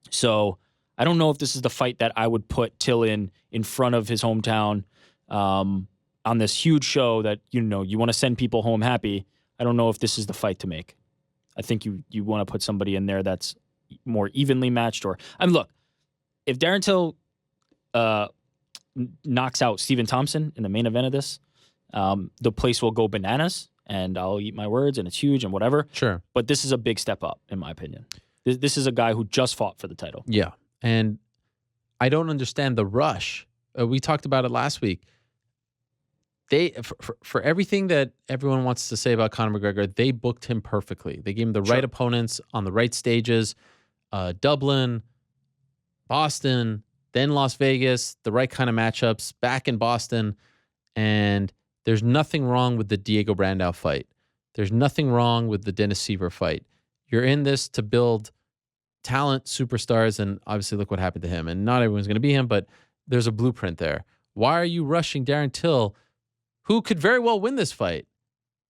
So I don't know if this is the fight that I would put Till in front of his hometown on this huge show that, you want to send people home happy. I don't know if this is the fight to make. I think you want to put somebody in there that's more evenly matched. Look, if Darren Till knocks out Stephen Thompson in the main event of this, the place will go bananas, and I'll eat my words, and it's huge and whatever. Sure. But this is a big step up, in my opinion. This is a guy who just fought for the title. Yeah. And I don't understand the rush. We talked about it last week. They for everything that everyone wants to say about Conor McGregor, they booked him perfectly. They gave him the right opponents on the right stages. Dublin, Boston, then Las Vegas, the right kind of matchups, back in Boston. And there's nothing wrong with the Diego Brandao fight. There's nothing wrong with the Dennis Siver fight. You're in this to build talent, superstars, and obviously look what happened to him. And not everyone's going to be him, but there's a blueprint there. Why are you rushing Darren Till, who could very well win this fight?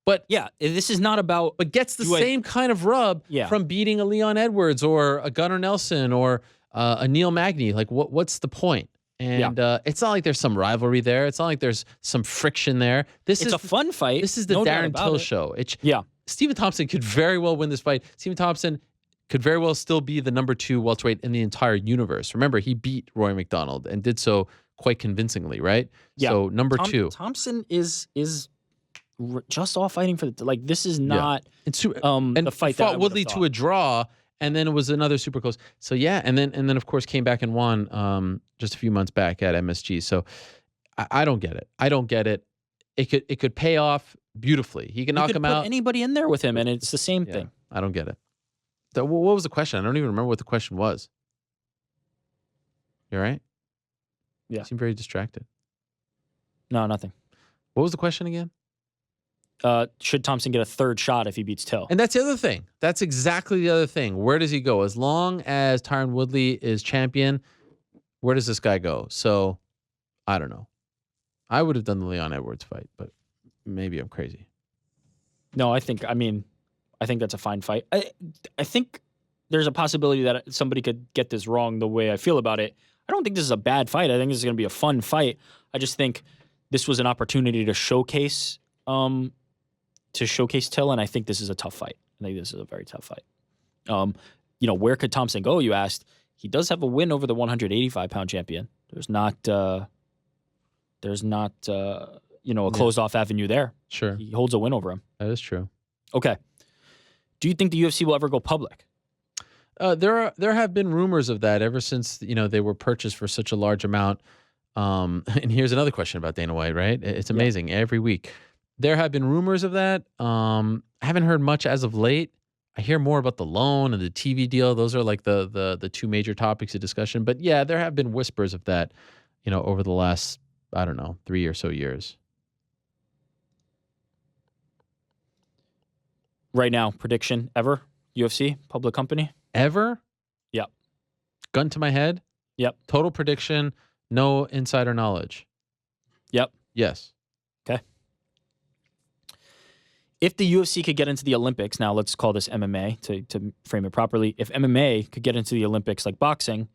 But yeah, this is not about... But gets the same kind of rub from beating a Leon Edwards or a Gunnar Nelson or a Neil Magny. Like, what's the point? And it's not like there's some rivalry there. It's not like there's some friction there. It's a fun fight. This is the Darren Till show. Stephen Thompson could very well win this fight. Stephen Thompson could very well still be the number 2 welterweight in the entire universe. Remember, he beat Roy McDonald and did so quite convincingly, right? Yeah. So number 2. Thompson is just all fighting for the this is not and the fight fought Woodley to a draw, and then it was another super close. So yeah, and then of course came back and won just a few months back at MSG. So I don't get it. I don't get it. It could pay off beautifully. He can knock him out. Anybody in there with him, and it's the same thing. I don't get it. What was the question? I don't even remember what the question was. You all right? Yeah. You seem very distracted. No, nothing. What was the question again? Should Thompson get a third shot if he beats Till? And that's the other thing. That's exactly the other thing. Where does he go? As long as Tyron Woodley is champion, where does this guy go? So, I don't know. I would have done the Leon Edwards fight, but maybe I'm crazy. No, I think that's a fine fight. I think there's a possibility that somebody could get this wrong the way I feel about it. I don't think this is a bad fight. I think this is going to be a fun fight. I just think this was an opportunity to showcase Till, and I think this is a tough fight. I think this is a very tough fight. Where could Thompson go? You asked. He does have a win over the 185-pound champion. There's not a closed off avenue there. Sure. He holds a win over him. That is true. Okay. Do you think the UFC will ever go public? There have been rumors of that ever since they were purchased for such a large amount. And here's another question about Dana White, right? It's amazing every week. There have been rumors of that. I haven't heard much as of late. I hear more about the loan and the TV deal. Those are like the two major topics of discussion. But yeah, there have been whispers of that, over the last, I don't know, 3 or so years. Right now, prediction ever? UFC, public company? Ever? Yep. Gun to my head? Yep. Total prediction, no insider knowledge. Yep. Yes. Okay. If the UFC could get into the Olympics, now let's call this MMA to frame it properly. If MMA could get into the Olympics like boxing,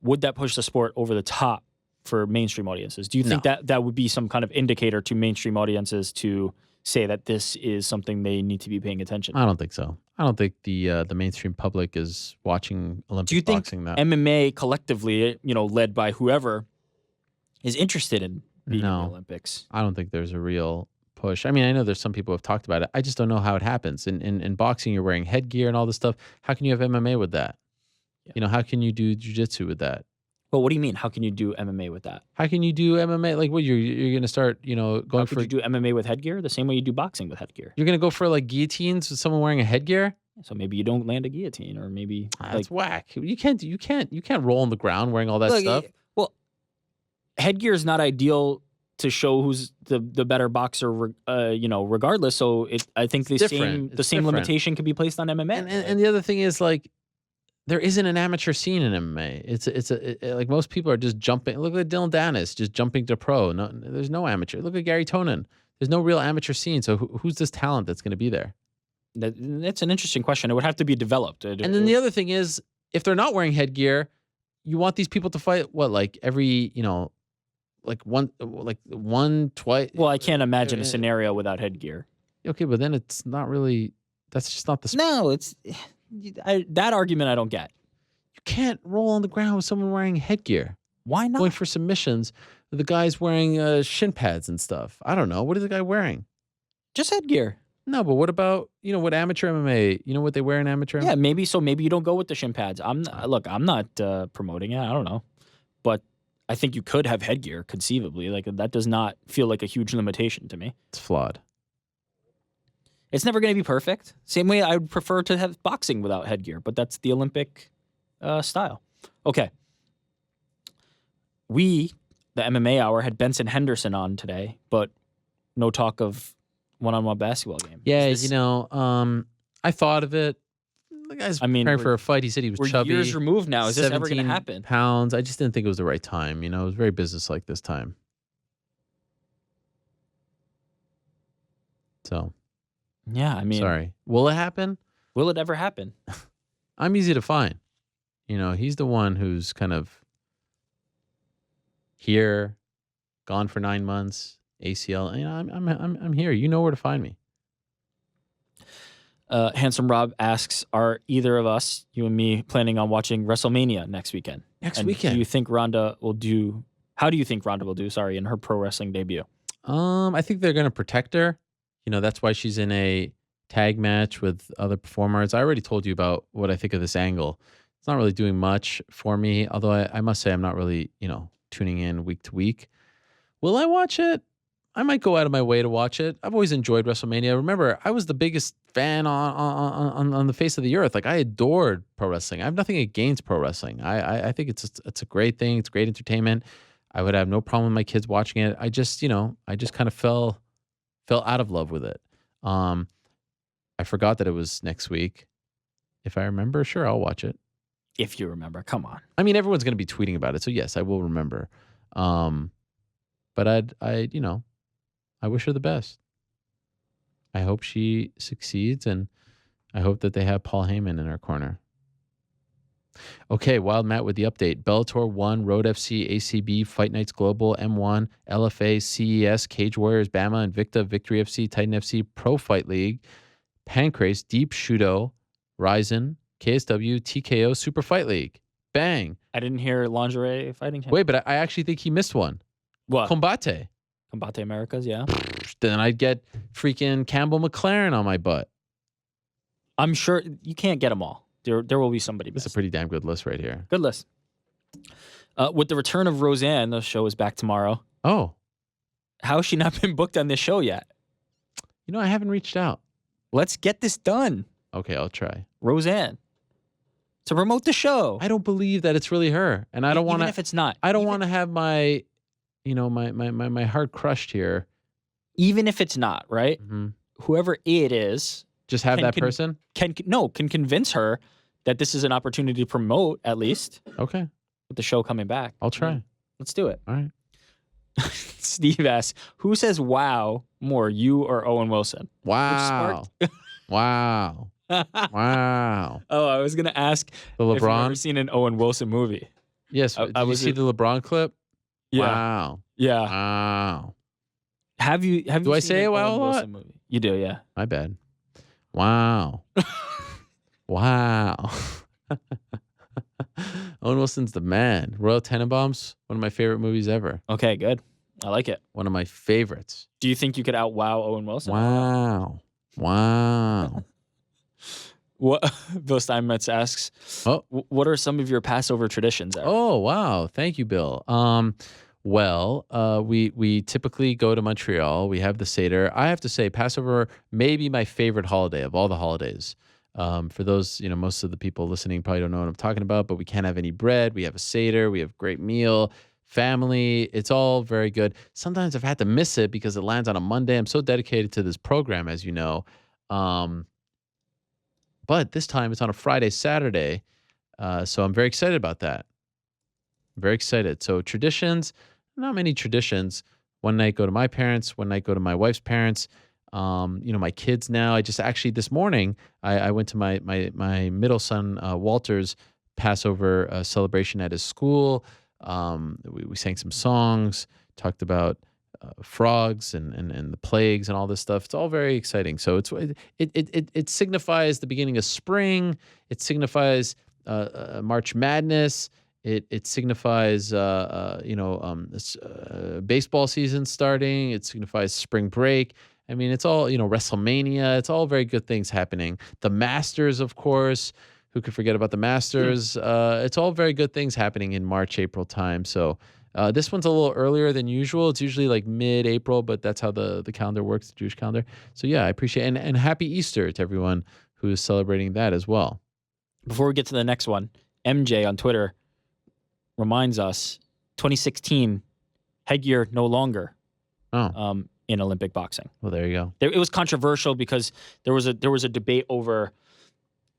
would that push the sport over the top for mainstream audiences? Do you think that would be some kind of indicator to mainstream audiences to say that this is something they need to be paying attention to? I don't think so. I don't think the mainstream public is watching Olympic boxing that. Do you think MMA collectively, led by whoever, is interested in being in the Olympics? I don't think there's a real push. I mean, I know there's some people who have talked about it. I just don't know how it happens. In boxing, you're wearing headgear and all this stuff. How can you have MMA with that? Yeah. How can you do jiu-jitsu with that? Well, what do you mean? How can you do MMA with that? How can you do MMA? Like, what, you're going to start, going How for... could you do MMA with headgear? The same way you do boxing with headgear. You're going to go for, like, guillotines with someone wearing a headgear? So maybe you don't land a guillotine, or maybe... That's whack. You can't roll on the ground wearing all that stuff. Well, headgear is not ideal to show who's the better boxer, regardless. So I think the same limitation can be placed on MMA. And the other thing is, like, there isn't an amateur scene in MMA. It's like most people are just jumping. Look at Dylan Dennis just jumping to pro. No, there's no amateur. Look at Gary Tonin. There's no real amateur scene. So who's this talent that's going to be there? That's an interesting question. It would have to be developed. And then the other thing is, if they're not wearing headgear, you want these people to fight like every one twice. Well, I can't imagine a scenario without headgear. Okay, but then it's not really. That's just not the. No, it's that argument I don't get. You can't roll on the ground with someone wearing headgear. Why not? Going for submissions, the guy's wearing shin pads and stuff. I don't know. What is the guy wearing? Just headgear. No, but what about what amateur MMA? You know what they wear in amateur? Yeah, maybe so. Maybe you don't go with the shin pads. I'm not promoting it. I don't know, but I think you could have headgear conceivably. Like, that does not feel like a huge limitation to me. It's flawed. It's never going to be perfect. Same way I would prefer to have boxing without headgear, but that's the Olympic style. Okay. The MMA Hour, had Benson Henderson on today, but no talk of one-on-one basketball game. Yeah, I thought of it. The guy's preparing for a fight. He said he was chubby. We're years removed now. Is this ever going to happen? Pounds. I just didn't think it was the right time. It was very business-like this time. So. Yeah, I mean. Sorry. Will it happen? Will it ever happen? I'm easy to find. He's the one who's kind of here, gone for 9 months, ACL. I'm here. You know where to find me. Handsome Rob asks, are either of us, you and me, planning on watching WrestleMania next weekend? Next weekend. Do you think Ronda will do? How do you think Ronda will do? Sorry, in her pro wrestling debut. I think they're going to protect her. That's why she's in a tag match with other performers. I already told you about what I think of this angle. It's not really doing much for me, although I must say I'm not really, tuning in week to week. Will I watch it? I might go out of my way to watch it. I've always enjoyed WrestleMania. Remember, I was the biggest fan on the face of the earth. Like, I adored pro wrestling. I have nothing against pro wrestling. I think it's a great thing. It's great entertainment. I would have no problem with my kids watching it. I just kind of fell out of love with it. I forgot that it was next week. If I remember, sure, I'll watch it. If you remember, come on. I mean, everyone's going to be tweeting about it, so yes, I will remember. But I wish her the best. I hope she succeeds, and I hope that they have Paul Heyman in her corner. Okay, Wild Matt with the update. Bellator 1, Road FC, ACB, Fight Nights Global, M1, LFA, CES, Cage Warriors, Bama, Invicta, Victory FC, Titan FC, Pro Fight League, Pancrase, Deep Shudo, Ryzen, KSW, TKO, Super Fight League. Bang. I didn't hear lingerie fighting. Wait, but I actually think he missed one. What? Combate. Combate Americas, yeah. Then I'd get freaking Campbell McLaren on my butt. I'm sure you can't get them all. There will be somebody This is a missed. pretty damn good list right here. Good list. With the return of Roseanne, the show is back tomorrow. Oh, How has she not been booked on this show yet? you know, I haven't reached out. Let's get this done, Okay, I'll try. Roseanne, to promote the show. I don't believe that it's really her. And I don't want Even to, if it's not. I don't Even- want to have my, you know, my heart crushed here. Even if it's not, right? Mhm. Whoever it is Just have that Can- person? can convince her that this is an opportunity to promote, at least, Okay, with the show coming back. I'll try. Let's do it. All right. Steve asks, who says wow more, you or Owen Wilson? Wow. Wow. Wow. Oh, I was going to ask The if you've ever LeBron? seen an Owen Wilson movie. Yes. I Did you was see at- the LeBron clip? Yeah. Wow. Yeah. Wow. Have you Do I seen say an wow Owen a lot? Wilson movie? You do, yeah. My bad. Wow. Wow. Owen Wilson's the man. Royal Tenenbaums, one of my favorite movies ever. Okay, good. I like it. One of my favorites. Do you think you could out wow Owen Wilson? Wow. Wow. What Bill Steinmetz asks, Oh. what are some of your Passover traditions? Eric? Oh, wow. Thank you, Bill. We typically go to Montreal. We have the Seder. I have to say, Passover may be my favorite holiday of all the holidays. For those, you know, most of the people listening probably don't know what I'm talking about, but we can't have any bread. We have a Seder. We have great meal, family. It's all very good. Sometimes I've had to miss it because it lands on a Monday. I'm so dedicated to this program, as you know. But this time it's on a Friday, Saturday. So I'm very excited about that. Very excited. So traditions, not many traditions. One night go to my parents, one night go to my wife's parents. You know, my kids now. I just actually this morning I went to my middle son Walter's Passover celebration at his school. We sang some songs, talked about frogs and the plagues and all this stuff. It's all very exciting. So it signifies the beginning of spring. It signifies March Madness. It signifies baseball season starting. It signifies spring break. I mean, it's all, you know, WrestleMania. It's all very good things happening. The Masters, of course. Who could forget about the Masters? It's all very good things happening in March, April time. So this one's a little earlier than usual. It's usually like mid-April, but that's how the calendar works, the Jewish calendar. So yeah, I appreciate it. And happy Easter to everyone who is celebrating that as well. Before we get to the next one, MJ on Twitter reminds us 2016 headgear no longer Oh, in Olympic boxing. well, there you go. It was controversial because there was a debate over,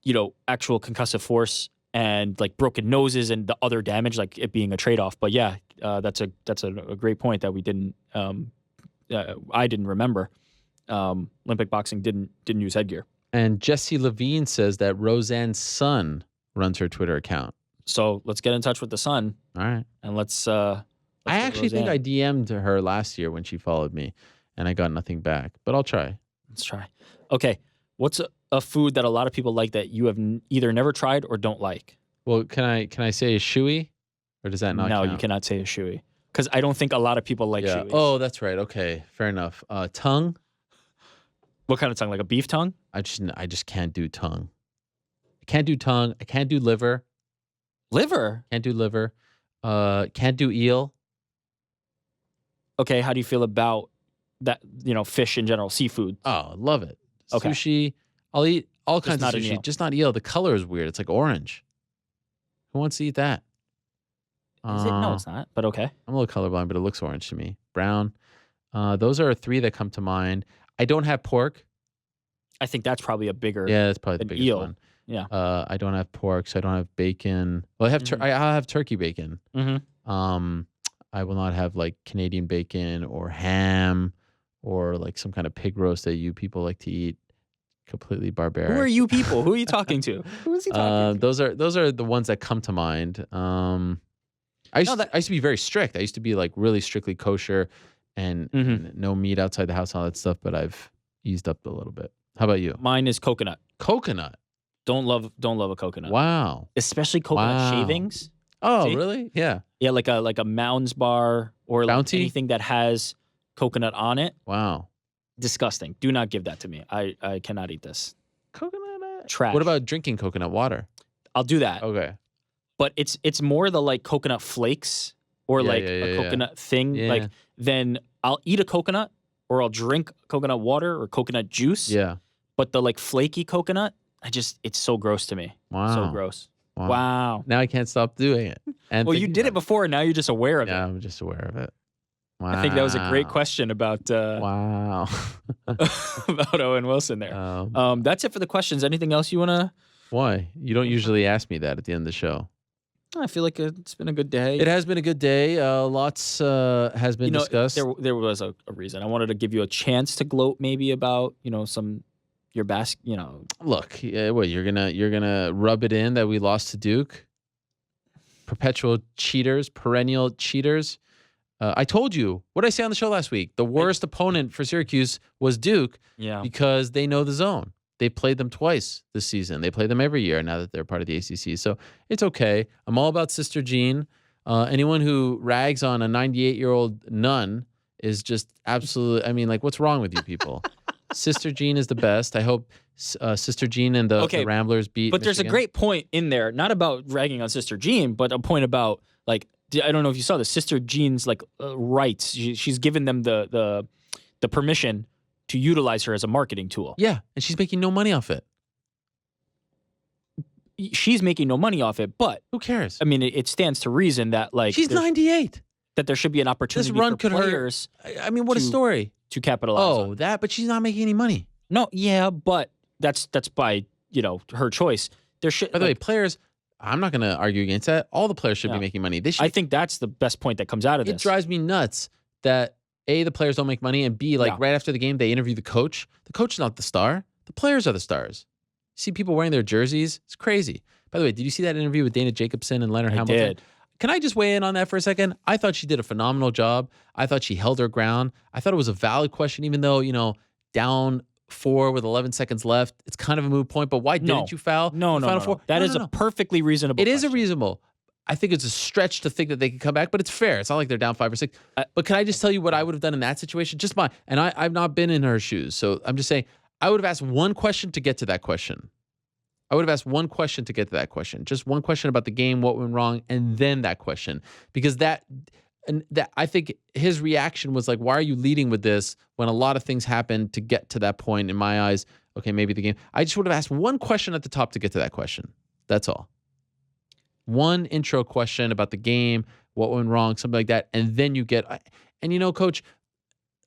you know, actual concussive force and like broken noses and the other damage, like it being a trade-off. But yeah, that's a great point that we didn't I didn't remember. Olympic boxing didn't use headgear. And Jesse Levine says that Roseanne's son runs her Twitter account. So let's get in touch with the son All right. and let's I get actually think I Roseanne. DM'd her last year when she followed me, and I got nothing back. But I'll try. Let's try. Okay, what's a food that a lot of people like that you have either never tried or don't like? Well, can I say a shoey, or does that not No, count? you cannot say a shoey because I don't think a lot of people like Yeah. shoeys. Oh, that's right. Okay, fair enough. Tongue. What kind of tongue? Like a beef tongue? I just can't do tongue. I can't do tongue. I can't do liver. Liver? Can't do liver. Can't do eel. Okay, how do you feel about that? You know, fish in general, seafood. Oh, love it. Okay. Sushi. I'll eat all Just kinds of not an sushi. eel. Just not eel. The color is weird. It's like orange. Who wants to eat that? Is it? No, it's not. But okay. I'm a little colorblind, but it looks orange to me. Brown. Those are three that come to mind. I don't have pork. I think that's probably a bigger. Yeah, that's probably the an biggest eel. one. Yeah. I don't have pork, so I don't have bacon. Well, I have I'll have turkey bacon. Mm-hmm. I will not have like Canadian bacon or ham or like some kind of pig roast that you people like to eat. completely barbaric. Who are you people? Who are you talking to? Who is he talking to? Those are the ones that come to mind. I used to be very strict. I used to be like really strictly kosher and no meat outside the house, all that stuff. But I've eased up a little bit. How about you? Mine is coconut. Coconut. Don't love a coconut. Wow. Especially coconut shavings. Oh, See? Really? Yeah. Yeah, like a Mounds bar or like anything that has coconut on it. Wow. Disgusting. Do not give that to me. I cannot eat this. Coconut. Trash. What about drinking coconut water? I'll do that. Okay. But it's more the like coconut flakes or a coconut thing. Yeah. Like then I'll eat a coconut or I'll drink coconut water or coconut juice. Yeah. But the like flaky coconut, it's so gross to me. Wow. So gross. Wow. Now I can't stop doing it. And well, you did it before, and now you're just aware of it. Yeah, I'm just aware of it. Wow. I think that was a great question about wow about Owen Wilson there. That's it for the questions. Anything else you want to? Why? You don't usually ask me that at the end of the show. I feel like it's been a good day. It has been a good day. Lots has been discussed. There was a reason. I wanted to give you a chance to gloat maybe about your Look, what you're gonna rub it in that we lost to Duke? Perpetual cheaters, perennial cheaters. I told you, what did I say on the show last week? The worst opponent for Syracuse was Duke because they know the zone. They played them twice this season. They play them every year now that they're part of the ACC. So it's okay. I'm all about Sister Jean. Anyone who rags on a 98-year-old nun is just absolutely, I mean, like, what's wrong with you people? Sister Jean is the best. I hope Sister Jean and the Ramblers beat But there's Michigan. a great point in there, not about ragging on Sister Jean, but a point about, like, I don't know if you saw this, Sister Jean's, like, rights. She's given them the permission to utilize her as a marketing tool. Yeah, and she's making no money off it. She's making no money off it, but who cares? I mean, it stands to reason that, like, she's 98. That there should be an opportunity this run for could players. I mean, what a story to capitalize. Oh, that, but she's not making any money. No, yeah, but that's by her choice. There should. By the way, players. I'm not going to argue against that. All the players should be making money. They should. I think that's the best point that comes out of this. It drives me nuts that A, the players don't make money, and B, like right after the game, they interview the coach. The coach is not the star. The players are the stars. See people wearing their jerseys. It's crazy. By the way, did you see that interview with Dana Jacobson and Leonard Hamilton? I did. Can I just weigh in on that for a second? I thought she did a phenomenal job. I thought she held her ground. I thought it was a valid question, even though, down 4 with 11 seconds left. It's kind of a moot point, but why didn't you foul? No. That is a perfectly reasonable question. It is a reasonable. I think it's a stretch to think that they can come back, but it's fair. It's not like they're down 5 or 6. But can I just tell you what I would have done in that situation? Just and I've not been in her shoes, so I'm just saying I would have asked one question to get to that question. Just one question about the game, what went wrong, and then that question. Because that I think his reaction was like, why are you leading with this when a lot of things happened to get to that point? In my eyes, okay, maybe the game. I just would have asked one question at the top to get to that question. That's all. One intro question about the game, what went wrong, something like that, and then you get, and Coach,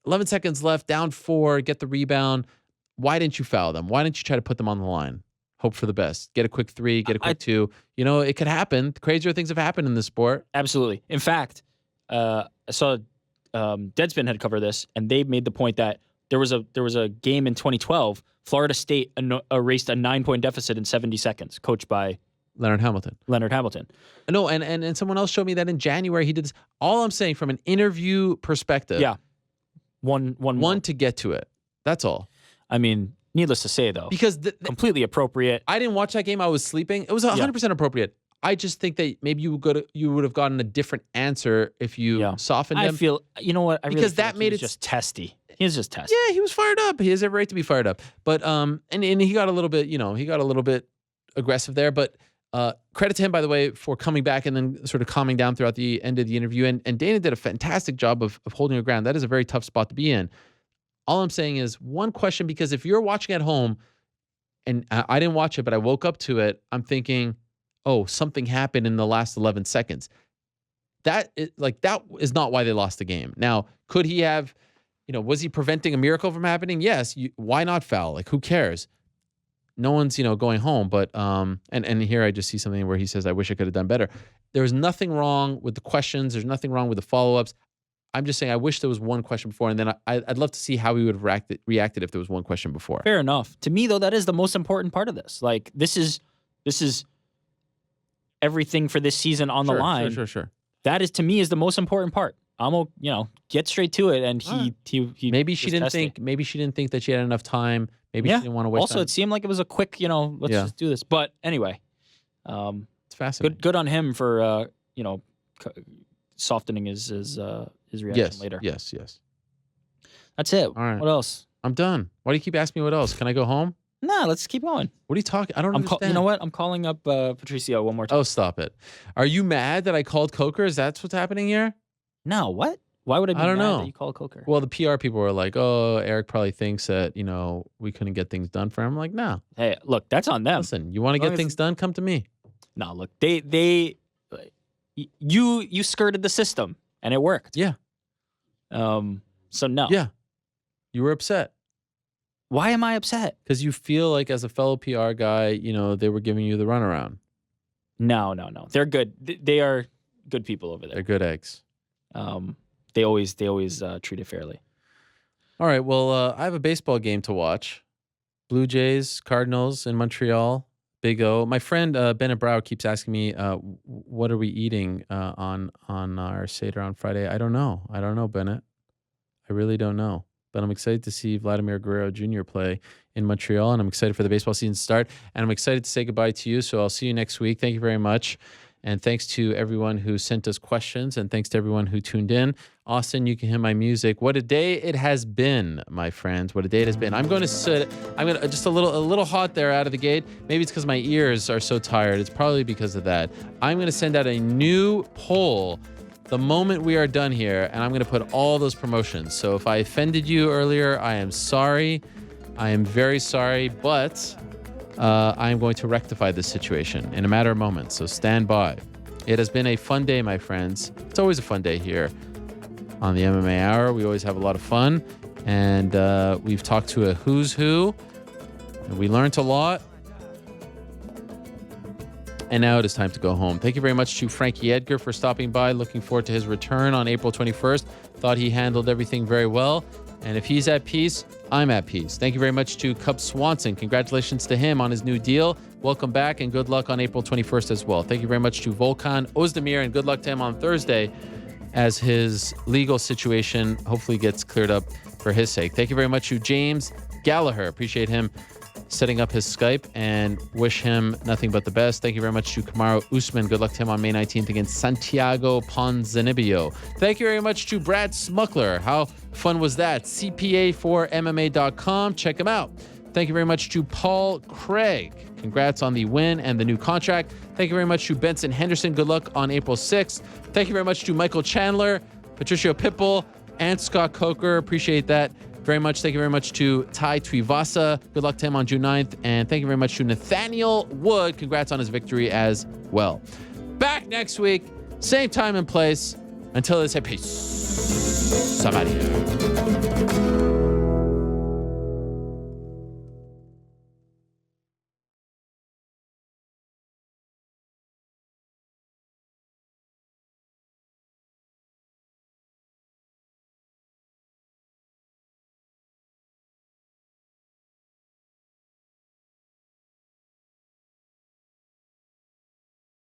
11 seconds left, down 4, get the rebound. Why didn't you foul them? Why didn't you try to put them on the line? Hope for the best. Get a quick 3, get a quick 2. It could happen. Crazier things have happened in this sport. Absolutely. In fact, I saw Deadspin had covered this, and they made the point that there was a game in 2012. Florida State erased a 9-point deficit in 70 seconds, coached by Leonard Hamilton. No, and someone else showed me that in January he did this. All I'm saying from an interview perspective. Yeah. One to get to it. That's all. I mean, needless to say, though, because completely appropriate. I didn't watch that game. I was sleeping. It was 100% appropriate. I just think that maybe you would have gotten a different answer if you softened him. I feel, what? Because that made it just testy. He was just testy. Yeah, he was fired up. He has every right to be fired up. But and he got a little bit, aggressive there. But credit to him, by the way, for coming back and then sort of calming down throughout the end of the interview. And Dana did a fantastic job of holding her ground. That is a very tough spot to be in. All I'm saying is one question, because if you're watching at home, and I didn't watch it, but I woke up to it, I'm thinking, oh, something happened in the last 11 seconds. That is not why they lost the game. Now, could he have, was he preventing a miracle from happening? Yes. Why not foul? Like, who cares? No one's, going home. But, and here I just see something where he says, I wish I could have done better. There was nothing wrong with the questions. There's nothing wrong with the follow-ups. I'm just saying I wish there was one question before, and then I'd love to see how he would have reacted if there was one question before. Fair enough. To me, though, that is the most important part of this. Like, this is everything for this season on the line. Sure. That is, to me, is the most important part. I'm, get straight to it. And he maybe she didn't think that she had enough time. Maybe she didn't want to waste also, time. it seemed like it was a quick, let's just do this. But anyway, it's fascinating. Good on him for, softening his reaction later. Yes. That's it. All right. What else? I'm done. Why do you keep asking me what else? Can I go home? Nah, let's keep going. What are you talking? I don't understand. You know what? I'm calling up Patricio one more time. Oh, stop it. Are you mad that I called Coker? Is that what's happening here? No, what? Why would I be I don't mad know. that you called Coker? Well, the PR people were like, oh, Eric probably thinks that, we couldn't get things done for him. I'm like, no. Hey, look, that's on them. Listen, you want to get things done? Come to me. No, look, you skirted the system and it worked. Yeah. So no. Yeah. You were upset. Why am I upset? Because you feel like as a fellow PR guy, they were giving you the runaround. No. They're good. They are good people over there. They're good eggs. They always treat it fairly. All right. Well, I have a baseball game to watch. Blue Jays, Cardinals in Montreal. Big O. My friend Bennett Brower keeps asking me, what are we eating on our Seder on Friday? I don't know. Bennett. I really don't know. But I'm excited to see Vladimir Guerrero Jr. play in Montreal, and I'm excited for the baseball season to start. And I'm excited to say goodbye to you, so I'll see you next week. Thank you very much. And thanks to everyone who sent us questions, and thanks to everyone who tuned in. Austin, you can hear my music. What a day it has been, my friends. What a day it has been. I'm going to just a little hot there out of the gate. Maybe it's because my ears are so tired. It's probably because of that. I'm going to send out a new poll the moment we are done here, and I'm going to put all those promotions. So if I offended you earlier, I am sorry. I am very sorry, but I am going to rectify this situation in a matter of moments. So stand by. It has been a fun day, my friends. It's always a fun day here on the MMA Hour. We always have a lot of fun, and we've talked to a who's who, and we learned a lot. And now it is time to go home. Thank you very much to Frankie Edgar for stopping by. Looking forward to his return on April 21st. Thought he handled everything very well. And if he's at peace, I'm at peace. Thank you very much to Cub Swanson. Congratulations to him on his new deal. Welcome back and good luck on April 21st as well. Thank you very much to Volkan Ozdemir, and good luck to him on Thursday as his legal situation hopefully gets cleared up for his sake. Thank you very much to James Gallagher. Appreciate him setting up his Skype, and wish him nothing but the best. Thank you very much to Kamaru Usman. Good luck to him on May 19th against Santiago Ponzinibbio. Thank you very much to Brad Smuckler. How fun was that? CPA4MMA.com. Check him out. Thank you very much to Paul Craig. Congrats on the win and the new contract. Thank you very much to Benson Henderson. Good luck on April 6th. Thank you very much to Michael Chandler, Patricio Pitbull, and Scott Coker. Appreciate that very much. Thank you very much to Ty Tuivasa. Good luck to him on June 9th. And thank you very much to Nathaniel Wood. Congrats on his victory as well. Back next week, same time and place. Until then, say peace. Somebody.